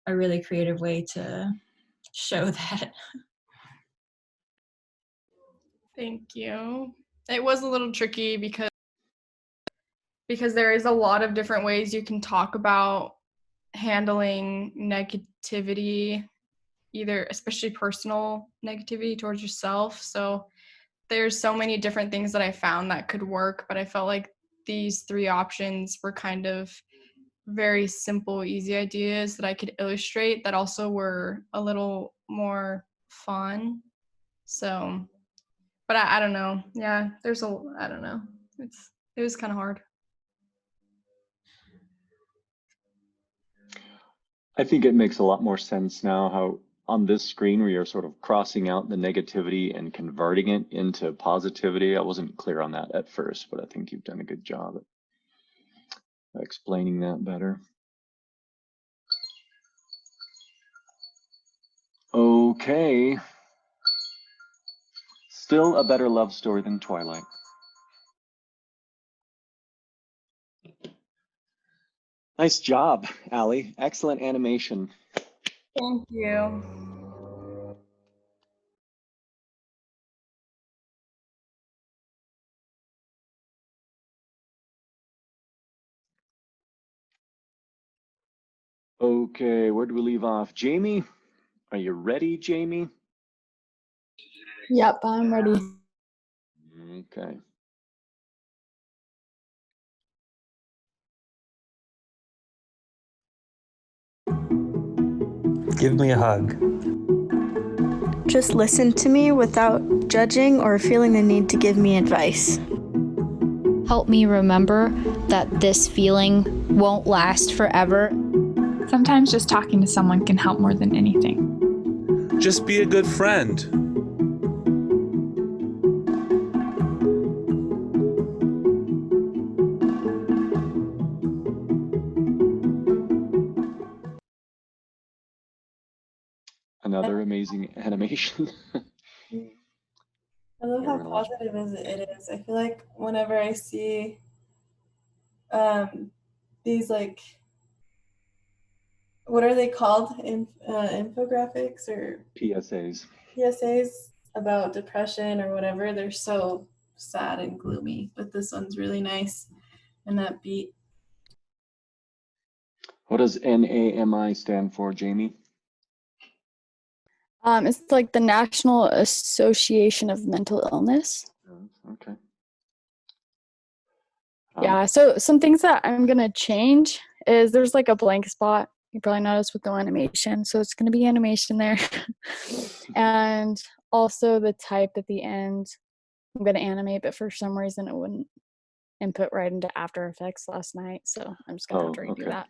a really creative way to show that. Thank you. It was a little tricky because there is a lot of different ways you can talk about handling negativity, either especially personal negativity towards yourself. So there's so many different things that I found that could work, but I felt like these 3 options were kind of very simple, easy ideas that I could illustrate that also were a little more fun. So, but I don't know. Yeah, I don't know. It was kind of hard. I think it makes a lot more sense now how on this screen where you're sort of crossing out the negativity and converting it into positivity. I wasn't clear on that at first, but I think you've done a good job at explaining that better. Okay. Still a better love story than Twilight. Nice job, Allie. Excellent animation. Thank you. Okay, where do we leave off? Jamie, are you ready, Jamie? Yep, I'm ready. Okay. Give me a hug. Just listen to me without judging or feeling the need to give me advice. Help me remember that this feeling won't last forever. Sometimes just talking to someone can help more than anything. Just be a good friend. Another amazing animation. I love Yeah, how we're gonna watch. positive it is. I feel like whenever I see these like, what are they called? Infographics or PSAs. PSAs about depression or whatever, they're so sad and gloomy. But this one's really nice and upbeat. What does NAMI stand for, Jamie? It's like the National Association of Mental Illness. Okay. Yeah, so some things that I'm gonna change is there's like a blank spot. You probably noticed with no animation, so it's gonna be animation there. And also the type at the end, I'm gonna animate, but for some reason it wouldn't input right into After Effects last night, so I'm just gonna have to redo Okay. that.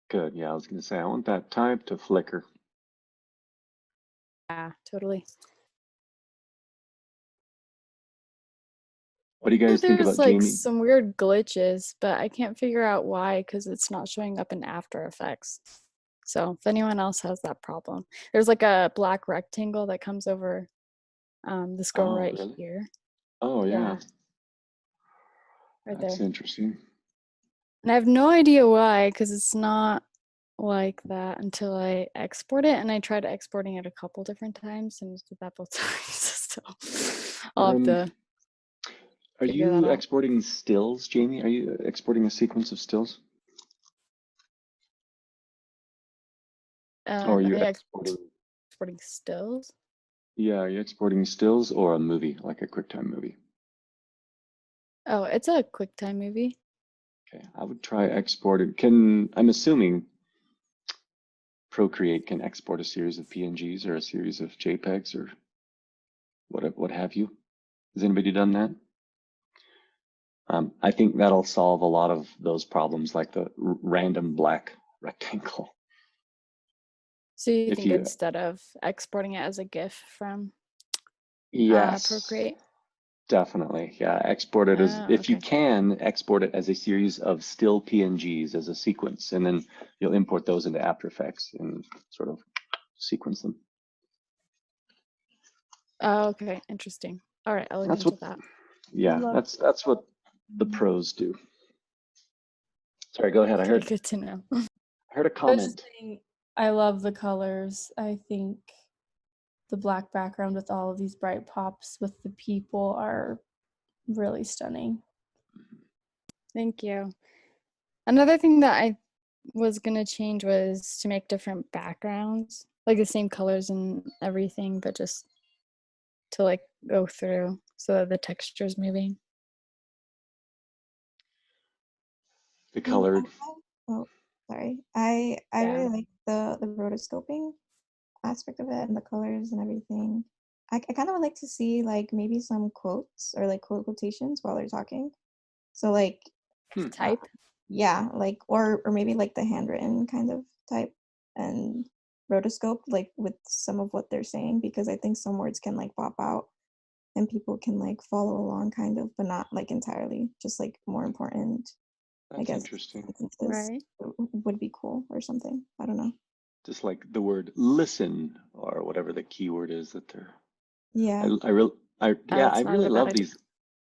Good. Yeah, I was gonna say I want that type to flicker. Yeah, totally. What do you guys think There's about like Jamie? some weird glitches, but I can't figure out why because it's not showing up in After Effects. So if anyone else has that problem, there's like a black rectangle that comes over this girl right Really? here. Oh yeah. Right That's there. interesting. And I have no idea why because it's not like that until I export it. And I tried exporting it a couple different times and it did that both times. So I'll have to Are figure that you out. exporting stills, Jamie? Are you exporting a sequence of stills? Or are you exporting? Exporting stills? Yeah, are you exporting stills or a movie, like a QuickTime movie? Oh, it's a QuickTime movie. Okay, I would try exporting. I'm assuming Procreate can export a series of PNGs or a series of JPEGs or what have you. Has anybody done that? I think that'll solve a lot of those problems, like the random black rectangle. So you If think you, instead of exporting it as a GIF from yes, Procreate? definitely. Yeah, export it as, if you Okay. can, export it as a series of still PNGs as a sequence, and then you'll import those into After Effects and sort of sequence them. Oh, okay, interesting. All right, I'll look That's into what, that. yeah, that's what the pros do. Sorry, go ahead. I Okay, heard good to know. I heard a I was just comment. saying, I love the colors. I think the black background with all of these bright pops with the people are really stunning. Thank you. Another thing that I was gonna change was to make different backgrounds, like the same colors and everything, but just to like go through so that the texture is moving. The colored. Oh, sorry. I Yeah. really like the rotoscoping aspect of it and the colors and everything. I kind of would like to see like maybe some quotes or like quotations while they're talking. So like Type. yeah, like or maybe like the handwritten kind of type and rotoscope like with some of what they're saying because I think some words can like pop out and people can like follow along kind of but not like entirely, just like more important I That's guess interesting. sentences would be cool or something. I don't know. Just like the word listen or whatever the keyword is that they're. Yeah. I It's not really a bad love idea.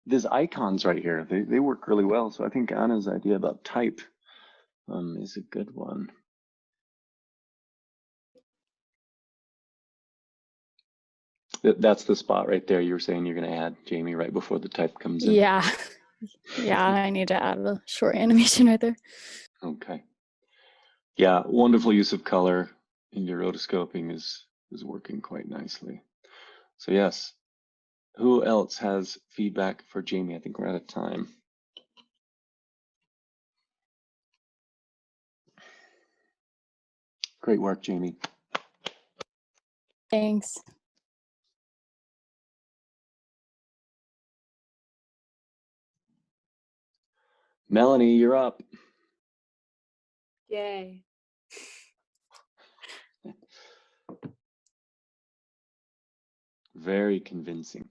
these icons right here. They work really well. So I think Anna's idea about type is a good one. That's the spot right there. You were saying you're going to add, Jamie, right before the type comes in. Yeah. Yeah, I need to add a short animation right there. Okay. Yeah, wonderful use of color in your rotoscoping is working quite nicely. So yes, who else has feedback for Jamie? I think we're out of time. Great work, Jamie. Thanks. Melanie, you're up. Yay. Very convincing.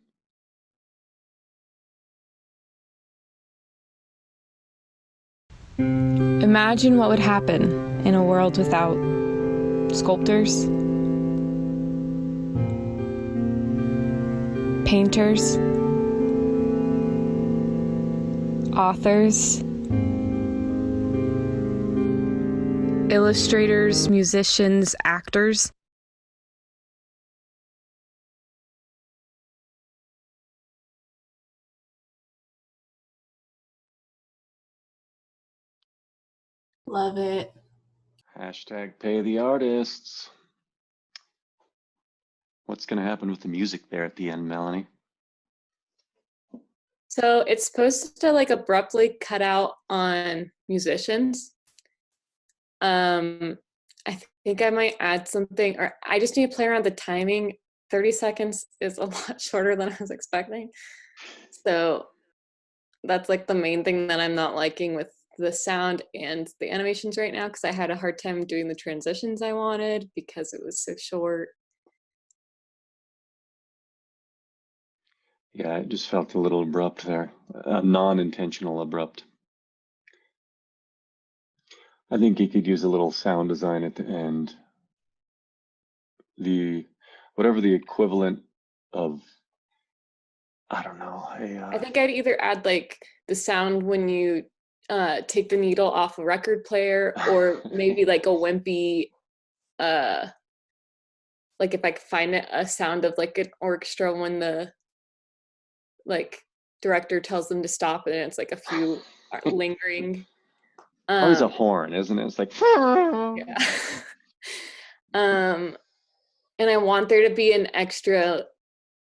Imagine what would happen in a world without sculptors. painters, authors, illustrators, musicians, actors. Love it. Hashtag pay the artists. What's going to happen with the music there at the end, Melanie? So it's supposed to like abruptly cut out on musicians. I think I might add something, or I just need to play around the timing. 30 seconds is a lot shorter than I was expecting. So that's like the main thing that I'm not liking with the sound and the animations right now, because I had a hard time doing the transitions I wanted because it was so short. Yeah, it just felt a little abrupt there, non-intentional abrupt. I think you could use a little sound design at the end. Whatever the equivalent of, I don't know. I think I'd either add like the sound when you take the needle off a record player, or maybe like a wimpy, like if I could find it, a sound of like an orchestra when the like director tells them to stop, and it's like a few lingering. Always a horn, isn't it? It's like. Yeah. And I want there to be an extra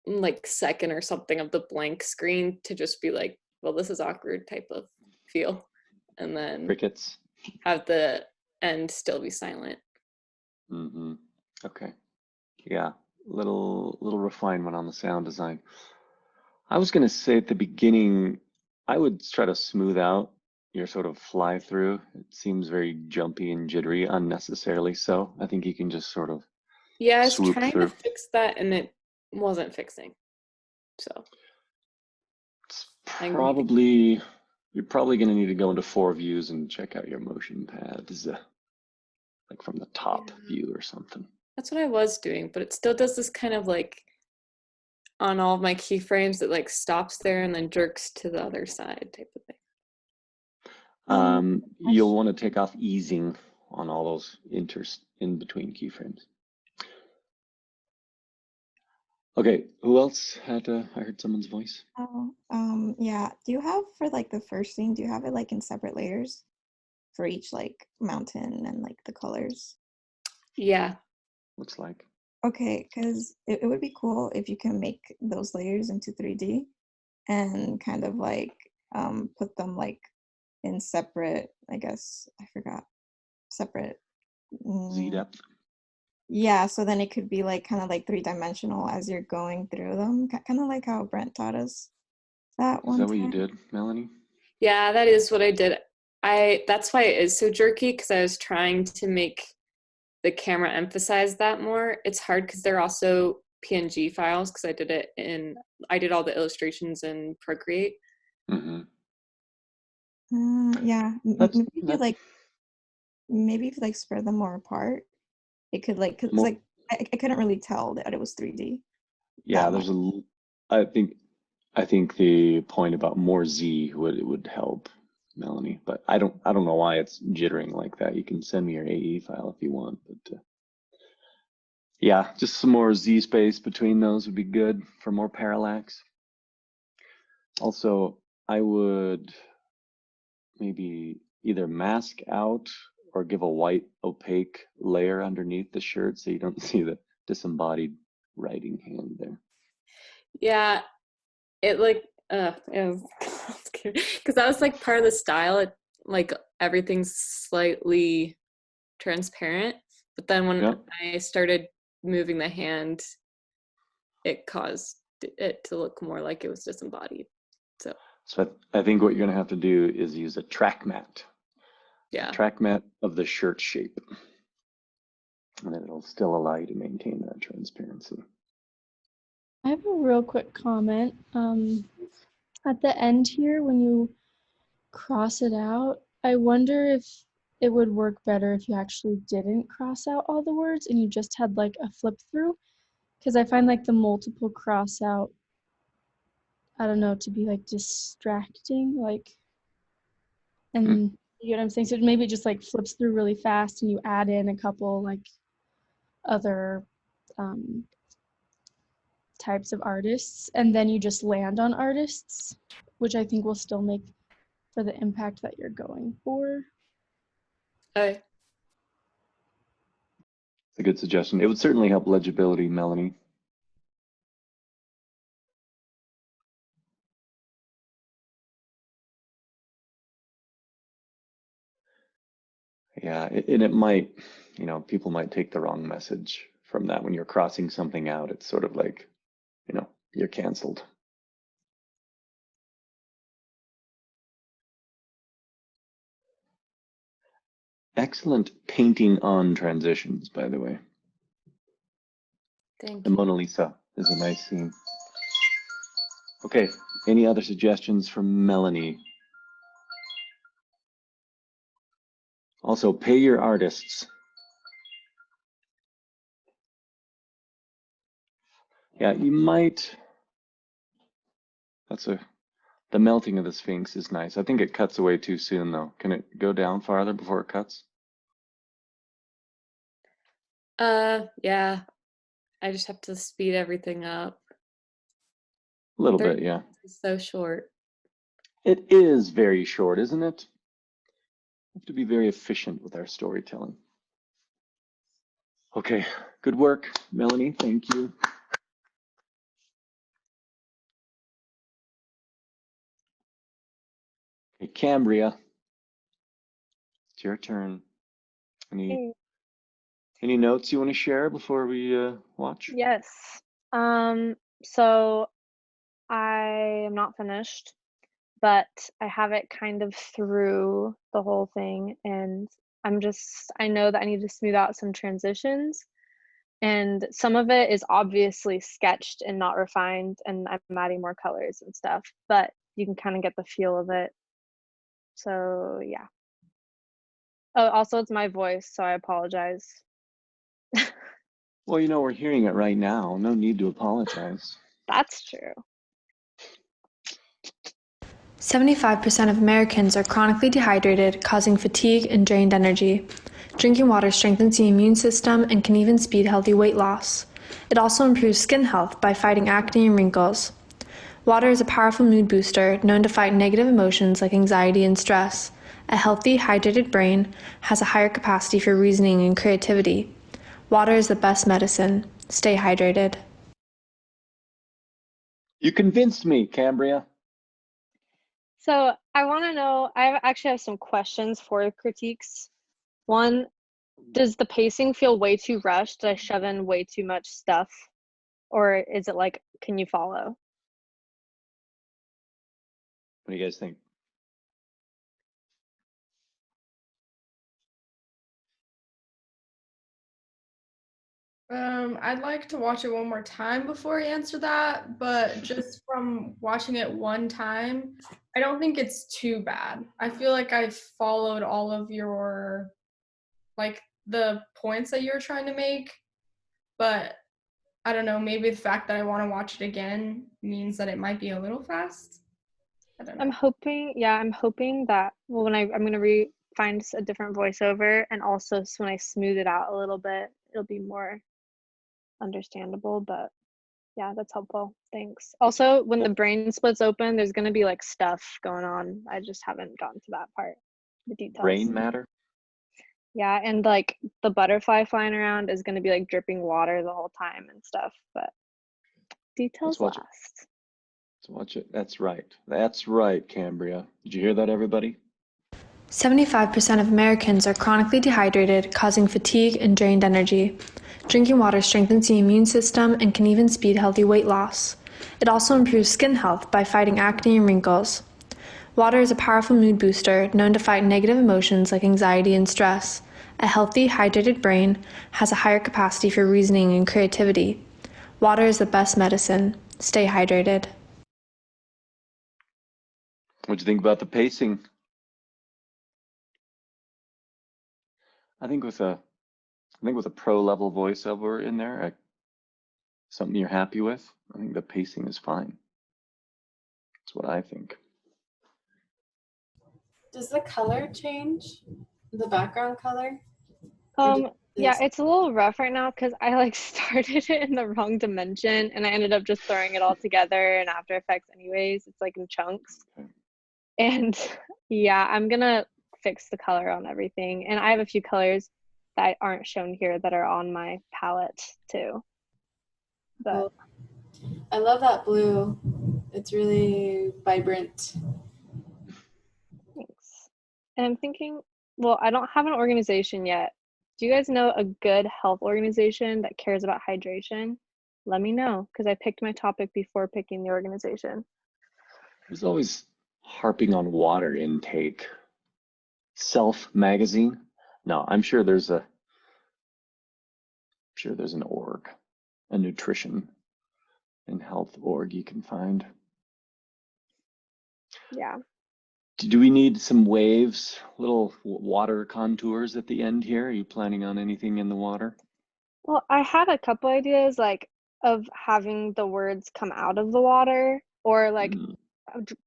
like second or something of the blank screen to just be like, well, this is awkward type of feel, and then Crickets. have the end still be silent. Mm-hmm. Okay. Yeah, little refinement on the sound design. I was going to say at the beginning, I would try to smooth out your sort of fly through. It seems very jumpy and jittery, unnecessarily so. I think you can just sort of Yeah, I was swoop trying through. to fix that and it wasn't fixing. So Probably, you're probably going to need to go into 4 views and check out your motion paths, like from the top view or something. That's what I was doing, but it still does this kind of like on all of my keyframes, it like stops there and then jerks to the other side type of thing. You'll want to take off easing on all those in between keyframes. Okay, who else had? I heard someone's voice. Oh, yeah. Do you have for like the first scene? Do you have it like in separate layers for each like mountain and like the colors? Yeah. Looks like. Okay, because it would be cool if you can make those layers into 3D and kind of like put them like in separate, I guess, I forgot, separate. Z depth. Yeah, so then it could be like kind of like 3-dimensional as you're going through them, kind of like how Brent taught us that one Is that what time. you did, Melanie? Yeah, that is what I did. That's why it is so jerky, because I was trying to make the camera emphasize that more. It's hard because they're also PNG files, because I did all the illustrations in Procreate. Mm-hmm. Yeah, maybe if you like spread them more apart, it could like, cause like I couldn't really tell that it was 3D. Yeah, there's I think the point about more Z would help, Melanie, but I don't know why it's jittering like that. You can send me your AE file if you want, but yeah, just some more Z space between those would be good for more parallax. Also, I would maybe either mask out or give a white opaque layer underneath the shirt so you don't see the disembodied writing hand there. Yeah, it like it was because that was like part of the style. It like everything's slightly transparent, but then when I started moving the hand, it caused it to look more like it was disembodied. So I think what you're gonna have to do is use a track mat. Yeah. A track mat of the shirt shape, and then it'll still allow you to maintain that transparency. I have a real quick comment. At the end here, when you cross it out, I wonder if it would work better if you actually didn't cross out all the words and you just had like a flip through, because I find like the multiple cross out I don't know, to be like distracting, like, and you get what I'm saying? So maybe it just like flips through really fast and you add in a couple like other types of artists, and then you just land on artists, which I think will still make for the impact that you're going for. Okay. It's a good suggestion. It would certainly help legibility, Melanie. Yeah, and it might, you know, people might take the wrong message from that. When you're crossing something out, it's sort of like, you know, you're canceled. Excellent painting on transitions, by the way. Thank The you. Mona Lisa is a nice scene. Okay, any other suggestions from Melanie? Also, pay your artists. Yeah, you might, the melting of the Sphinx is nice. I think it cuts away too soon though. Can it go down farther before it cuts? Yeah, I just have to speed everything up. A little 30 bit, yeah. minutes is so short. It is very short, isn't it? We have to be very efficient with our storytelling. Okay, good work, Melanie. Thank you. Okay, Cambria, it's your turn. Any notes you want to share before we watch? Yes. So I am not finished, but I have it kind of through the whole thing, and I know that I need to smooth out some transitions, and some of it is obviously sketched and not refined, and I'm adding more colors and stuff, but you can kind of get the feel of it. So yeah. Oh, also it's my voice, so I apologize. Well, you know, we're hearing it right now. No need to apologize. That's true. 75% of Americans are chronically dehydrated, causing fatigue and drained energy. Drinking water strengthens the immune system and can even speed healthy weight loss. It also improves skin health by fighting acne and wrinkles. Water is a powerful mood booster known to fight negative emotions like anxiety and stress. A healthy, hydrated brain has a higher capacity for reasoning and creativity. Water is the best medicine. Stay hydrated. You convinced me, Cambria. So I want to know, I actually have some questions for critiques. One, does the pacing feel way too rushed? Did I shove in way too much stuff? Or is it like, can you follow? What do you guys think? I'd like to watch it one more time before I answer that, but just from watching it one time, I don't think it's too bad. I feel like I followed all of your, like, the points that you were trying to make, but I don't know, maybe the fact that I want to watch it again means that it might be a little fast. I don't know. I'm hoping that, well, when I'm going to find a different voiceover, and also when I smooth it out a little bit, it'll be more understandable, but yeah, that's helpful. Thanks. Also, when the brain splits open, there's going to be like stuff going on. I just haven't gotten to that part, the details. Brain matter? Yeah, and like the butterfly flying around is going to be like dripping water the whole time and stuff, but details last. Let's watch it. That's right. That's right, Cambria. Did you hear that, everybody? 75% of Americans are chronically dehydrated, causing fatigue and drained energy. Drinking water strengthens the immune system and can even speed healthy weight loss. It also improves skin health by fighting acne and wrinkles. Water is a powerful mood booster known to fight negative emotions like anxiety and stress. A healthy, hydrated brain has a higher capacity for reasoning and creativity. Water is the best medicine. Stay hydrated. What'd you think about the pacing? I think with a pro level voiceover in there, something you're happy with, I think the pacing is fine. That's what I think. Does the color change? The background color? Yeah, it's a little rough right now because I like started it in the wrong dimension and I ended up just throwing it all together in After Effects anyways. It's like in chunks. And yeah, I'm gonna fix the color on everything. And I have a few colors that aren't shown here that are on my palette too. But I love that blue. It's really vibrant. thanks. And I'm thinking, well, I don't have an organization yet. Do you guys know a good health organization that cares about hydration? Let me know because I picked my topic before picking the organization. There's always harping on water intake. Self magazine? No, I'm sure there's an org, a nutrition and health org you can find. Yeah. Do we need some waves, little water contours at the end here? Are you planning on anything in the water? Well, I had a couple ideas like of having the words come out of the water or like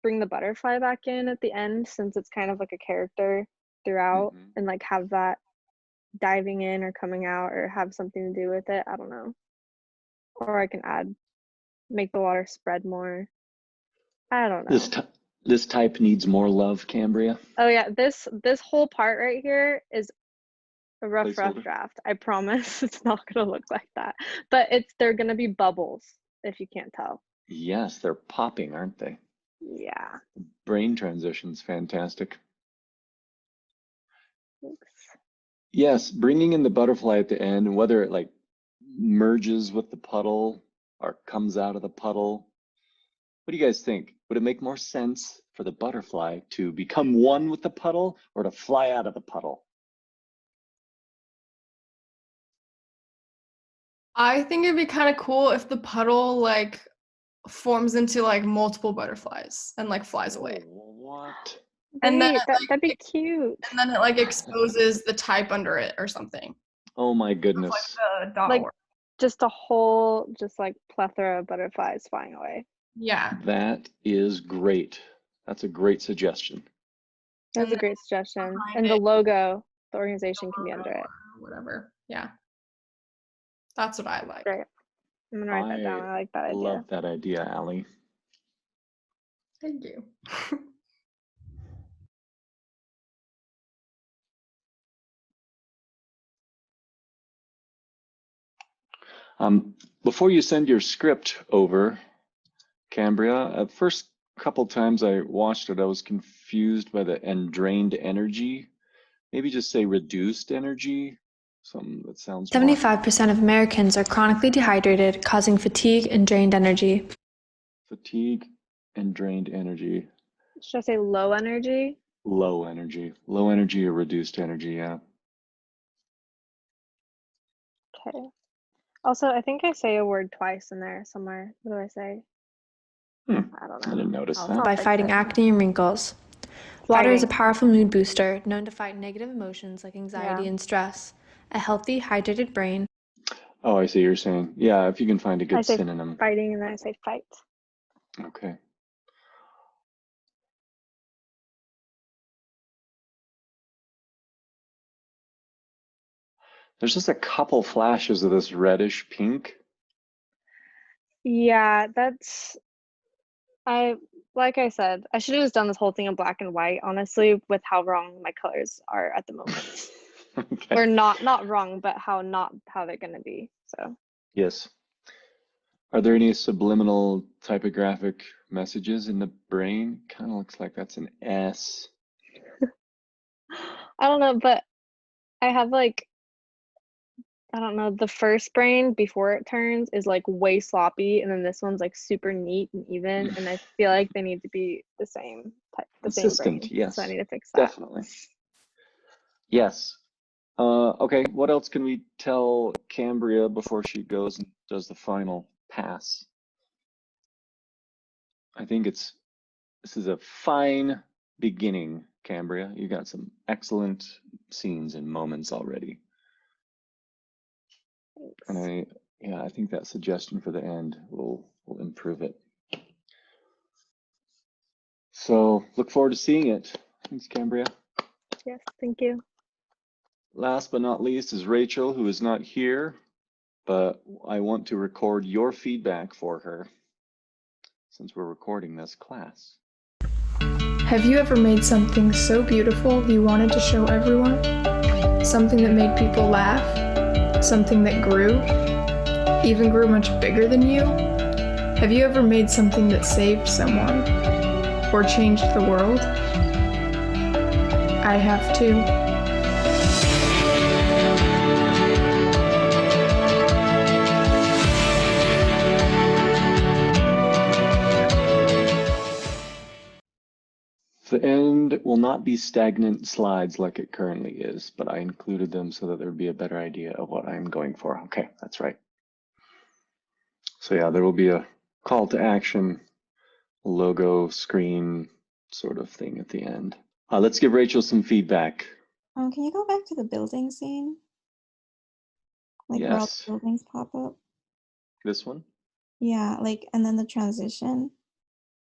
bring the butterfly back in at the end since it's kind of like a character throughout and like have that diving in or coming out or have something to do with it. I don't know. Or I can make the water spread more. I don't know. This type needs more love, Cambria. Oh yeah, this whole part right here is a rough Placeholder. draft. I promise it's not gonna look like that. But they're gonna be bubbles, if you can't tell. Yes, they're popping, aren't they? Yeah. Brain transition's fantastic. Thanks. Yes, bringing in the butterfly at the end, and whether it like merges with the puddle or comes out of the puddle. What do you guys think? Would it make more sense for the butterfly to become one with the puddle or to fly out of the puddle? I think it'd be kind of cool if the puddle like forms into like multiple butterflies and like flies away. What? And then that'd be cute. And then it like exposes the type under it or something. Oh my goodness. Like the dot Like org. just a whole like plethora of butterflies flying away. Yeah. That is great. That's a great suggestion. That's a great suggestion. And the logo, the organization can be under it. Whatever. Yeah. That's what I like. Great. I'm gonna write that down. I like that idea. Love that idea, Allie. Thank you. Before you send your script over, Cambria, first couple times I watched it, I was confused by the and drained energy. Maybe just say reduced energy. Something that sounds 75% of Americans are chronically dehydrated, causing fatigue and drained energy. Fatigue and drained energy. Should I say low energy? Low energy. Low energy or reduced energy, yeah. Okay. Also, I think I say a word twice in there somewhere. What do I say? I don't know. I didn't notice that. By fighting acne and wrinkles. Water is a powerful mood booster, known to fight negative emotions like anxiety and stress. A healthy, hydrated brain. Oh, I see what you're saying. Yeah, if you can find a good I say synonym. fighting and then I say fight. Okay. There's just a couple flashes of this reddish pink. Yeah, like I said, I should have just done this whole thing in black and white, honestly, with how wrong my colors are at the moment. Okay. Or not wrong, but how they're gonna be. So Yes. Are there any subliminal typographic messages in the brain? Kind of looks like that's an S. I don't know, but I have like, I don't know, the first brain before it turns is like way sloppy, and then this one's like super neat and even, and I feel like they need to be the same type, the same brain. Consistent, yes. So I need to fix that. Definitely. Yes. Okay, what else can we tell Cambria before she goes and does the final pass? I think this is a fine beginning, Cambria. You got some excellent scenes and moments already. And I think that suggestion for the end will improve it. So look forward to seeing it. Thanks, Cambria. Yes, thank you. Last but not least is Rachel, who is not here, but I want to record your feedback for her since we're recording this class. Have you ever made something so beautiful you wanted to show everyone? Something that made people laugh? Something that grew? Even grew much bigger than you? Have you ever made something that saved someone? Or changed the world? I have too. The end will not be stagnant slides like it currently is, but I included them so that there would be a better idea of what I'm going for. Okay, that's right. So yeah, there will be a call to action, logo, screen sort of thing at the end. Let's give Rachel some feedback. Can you go back to the building scene? Like where all the Yes, buildings pop up? this one. Yeah, like, and then the transition,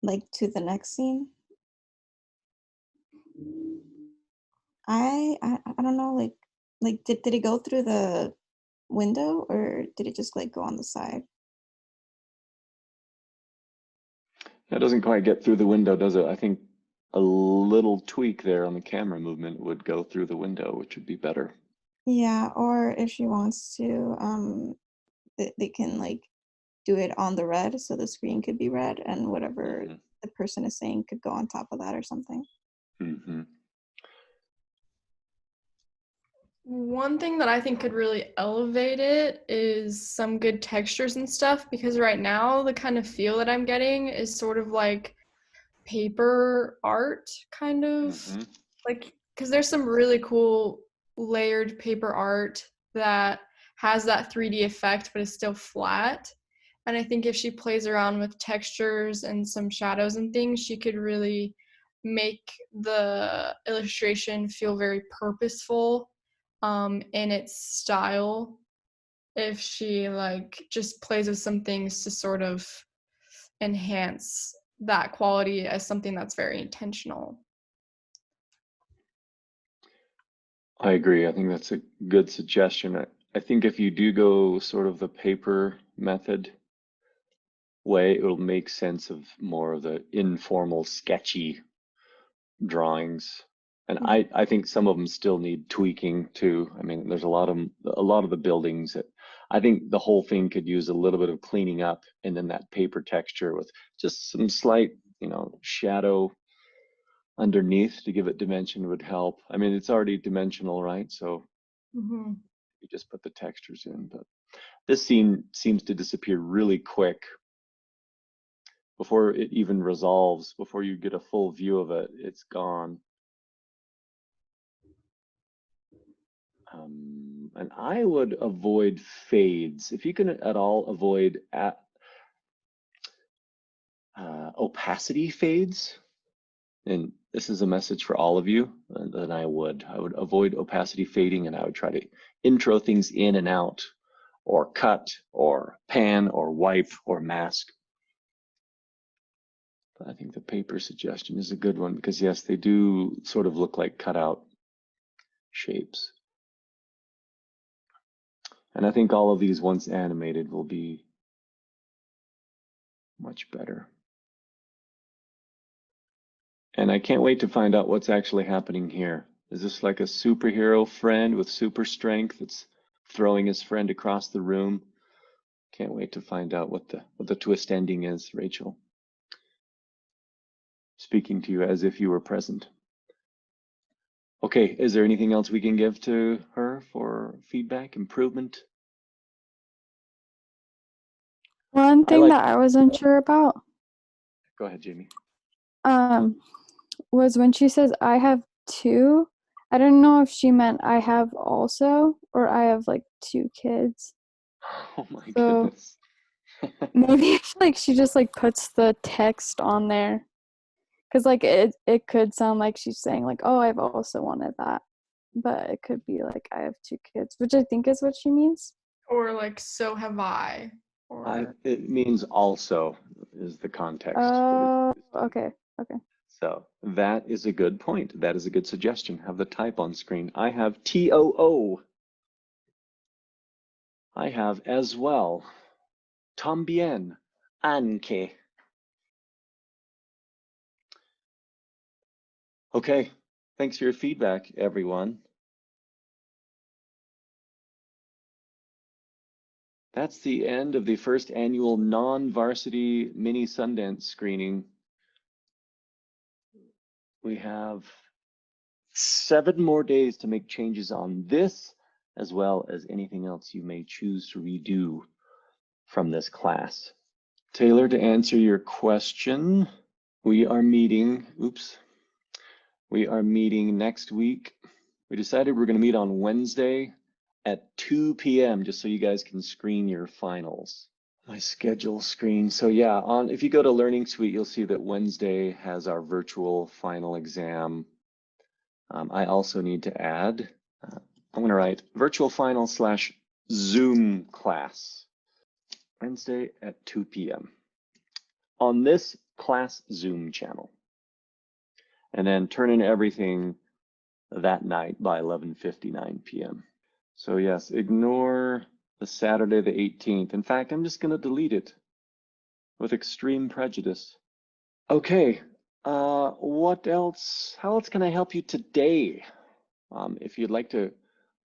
like to the next scene. I don't know, like did it go through the window or did it just like go on the side? That doesn't quite get through the window, does it? I think a little tweak there on the camera movement would go through the window, which would be better. Yeah, or if she wants to, they can like do it on the red so the screen could be red and whatever the person is saying could go on top of that or something. Mm-hmm. One thing that I think could really elevate it is some good textures and stuff, because right now the kind of feel that I'm getting is sort of like paper art, kind of like, because there's some really cool layered paper art that has that 3D effect but is still flat. And I think if she plays around with textures and some shadows and things, she could really make the illustration feel very purposeful in its style, if she like just plays with some things to sort of enhance that quality as something that's very intentional. I agree. I think that's a good suggestion. I think if you do go sort of the paper method way, it'll make sense of more of the informal, sketchy drawings. And I think some of them still need tweaking too. I mean, there's a lot of the buildings that I think the whole thing could use a little bit of cleaning up, and then that paper texture with just some slight, shadow underneath to give it dimension would help. I mean, it's already dimensional, right? So you just put the textures in, but this scene seems to disappear really quick before it even resolves. Before you get a full view of it, it's gone. And I would avoid fades. If you can at all avoid opacity fades, and this is a message for all of you, then I would avoid opacity fading, and I would try to intro things in and out, or cut, or pan, or wipe, or mask. But I think the paper suggestion is a good one, because yes, they do sort of look like cutout shapes. And I think all of these, once animated, will be much better. And I can't wait to find out what's actually happening here. Is this like a superhero friend with super strength that's throwing his friend across the room? Can't wait to find out what the twist ending is, Rachel. Speaking to you as if you were present. Okay, is there anything else we can give to her for feedback, improvement? One thing that I was unsure about Go ahead, Jamie. Was when she says I have two. I don't know if she meant I have also or I have like two kids. Oh my goodness. Maybe like she just like puts the text on there, because like it could sound like she's saying like, oh, I've also wanted that, but it could be like I have two kids, which I think is what she means. Or like, so have I. Or It means also is the context. Oh, okay. So that is a good point. That is a good suggestion. Have the type on screen. I have TOO. I have as well. Tambien. Anke. Okay. Thanks for your feedback, everyone. That's the end of the first annual non-varsity mini Sundance screening. We have 7 more days to make changes on this, as well as anything else you may choose to redo from this class. Taylor, to answer your question, we are meeting next week. We decided we're going to meet on Wednesday at 2 p.m. just so you guys can screen your finals. My schedule screen. So yeah, if you go to Learning Suite, you'll see that Wednesday has our virtual final exam. I also need to add, I'm going to write virtual final / Zoom class, Wednesday at 2 p.m. on this class Zoom channel. And then turn in everything that night by 11:59 p.m. So yes, ignore the Saturday the 18th. In fact, I'm just going to delete it with extreme prejudice. Okay, what else? How else can I help you today? If you'd like to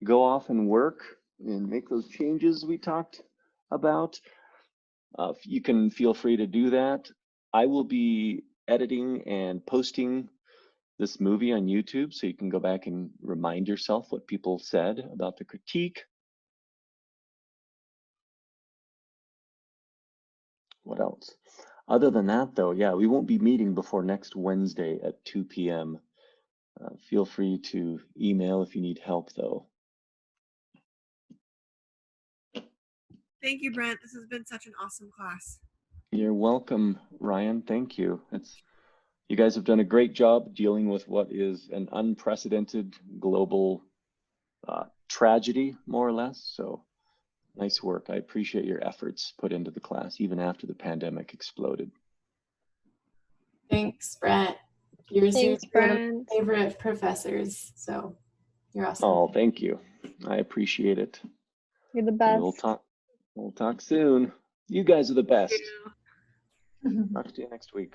go off and work and make those changes we talked about, you can feel free to do that. I will be editing and posting this movie on YouTube, so you can go back and remind yourself what people said about the critique. What else? Other than that, though, yeah, we won't be meeting before next Wednesday at 2 p.m. Feel free to email if you need help, though. Thank you, Brent. This has been such an awesome class. You're welcome, Ryan. Thank you. You guys have done a great job dealing with what is an unprecedented global tragedy, more or less. So nice work. I appreciate your efforts put into the class, even after the pandemic exploded. Thanks, Brent. You're Thanks, one of Brent. my favorite professors, so you're awesome. Oh, thank you. I appreciate it. You're the best. We'll talk soon. You guys are the best. Talk to you next week.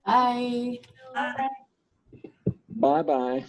Bye. Bye-bye.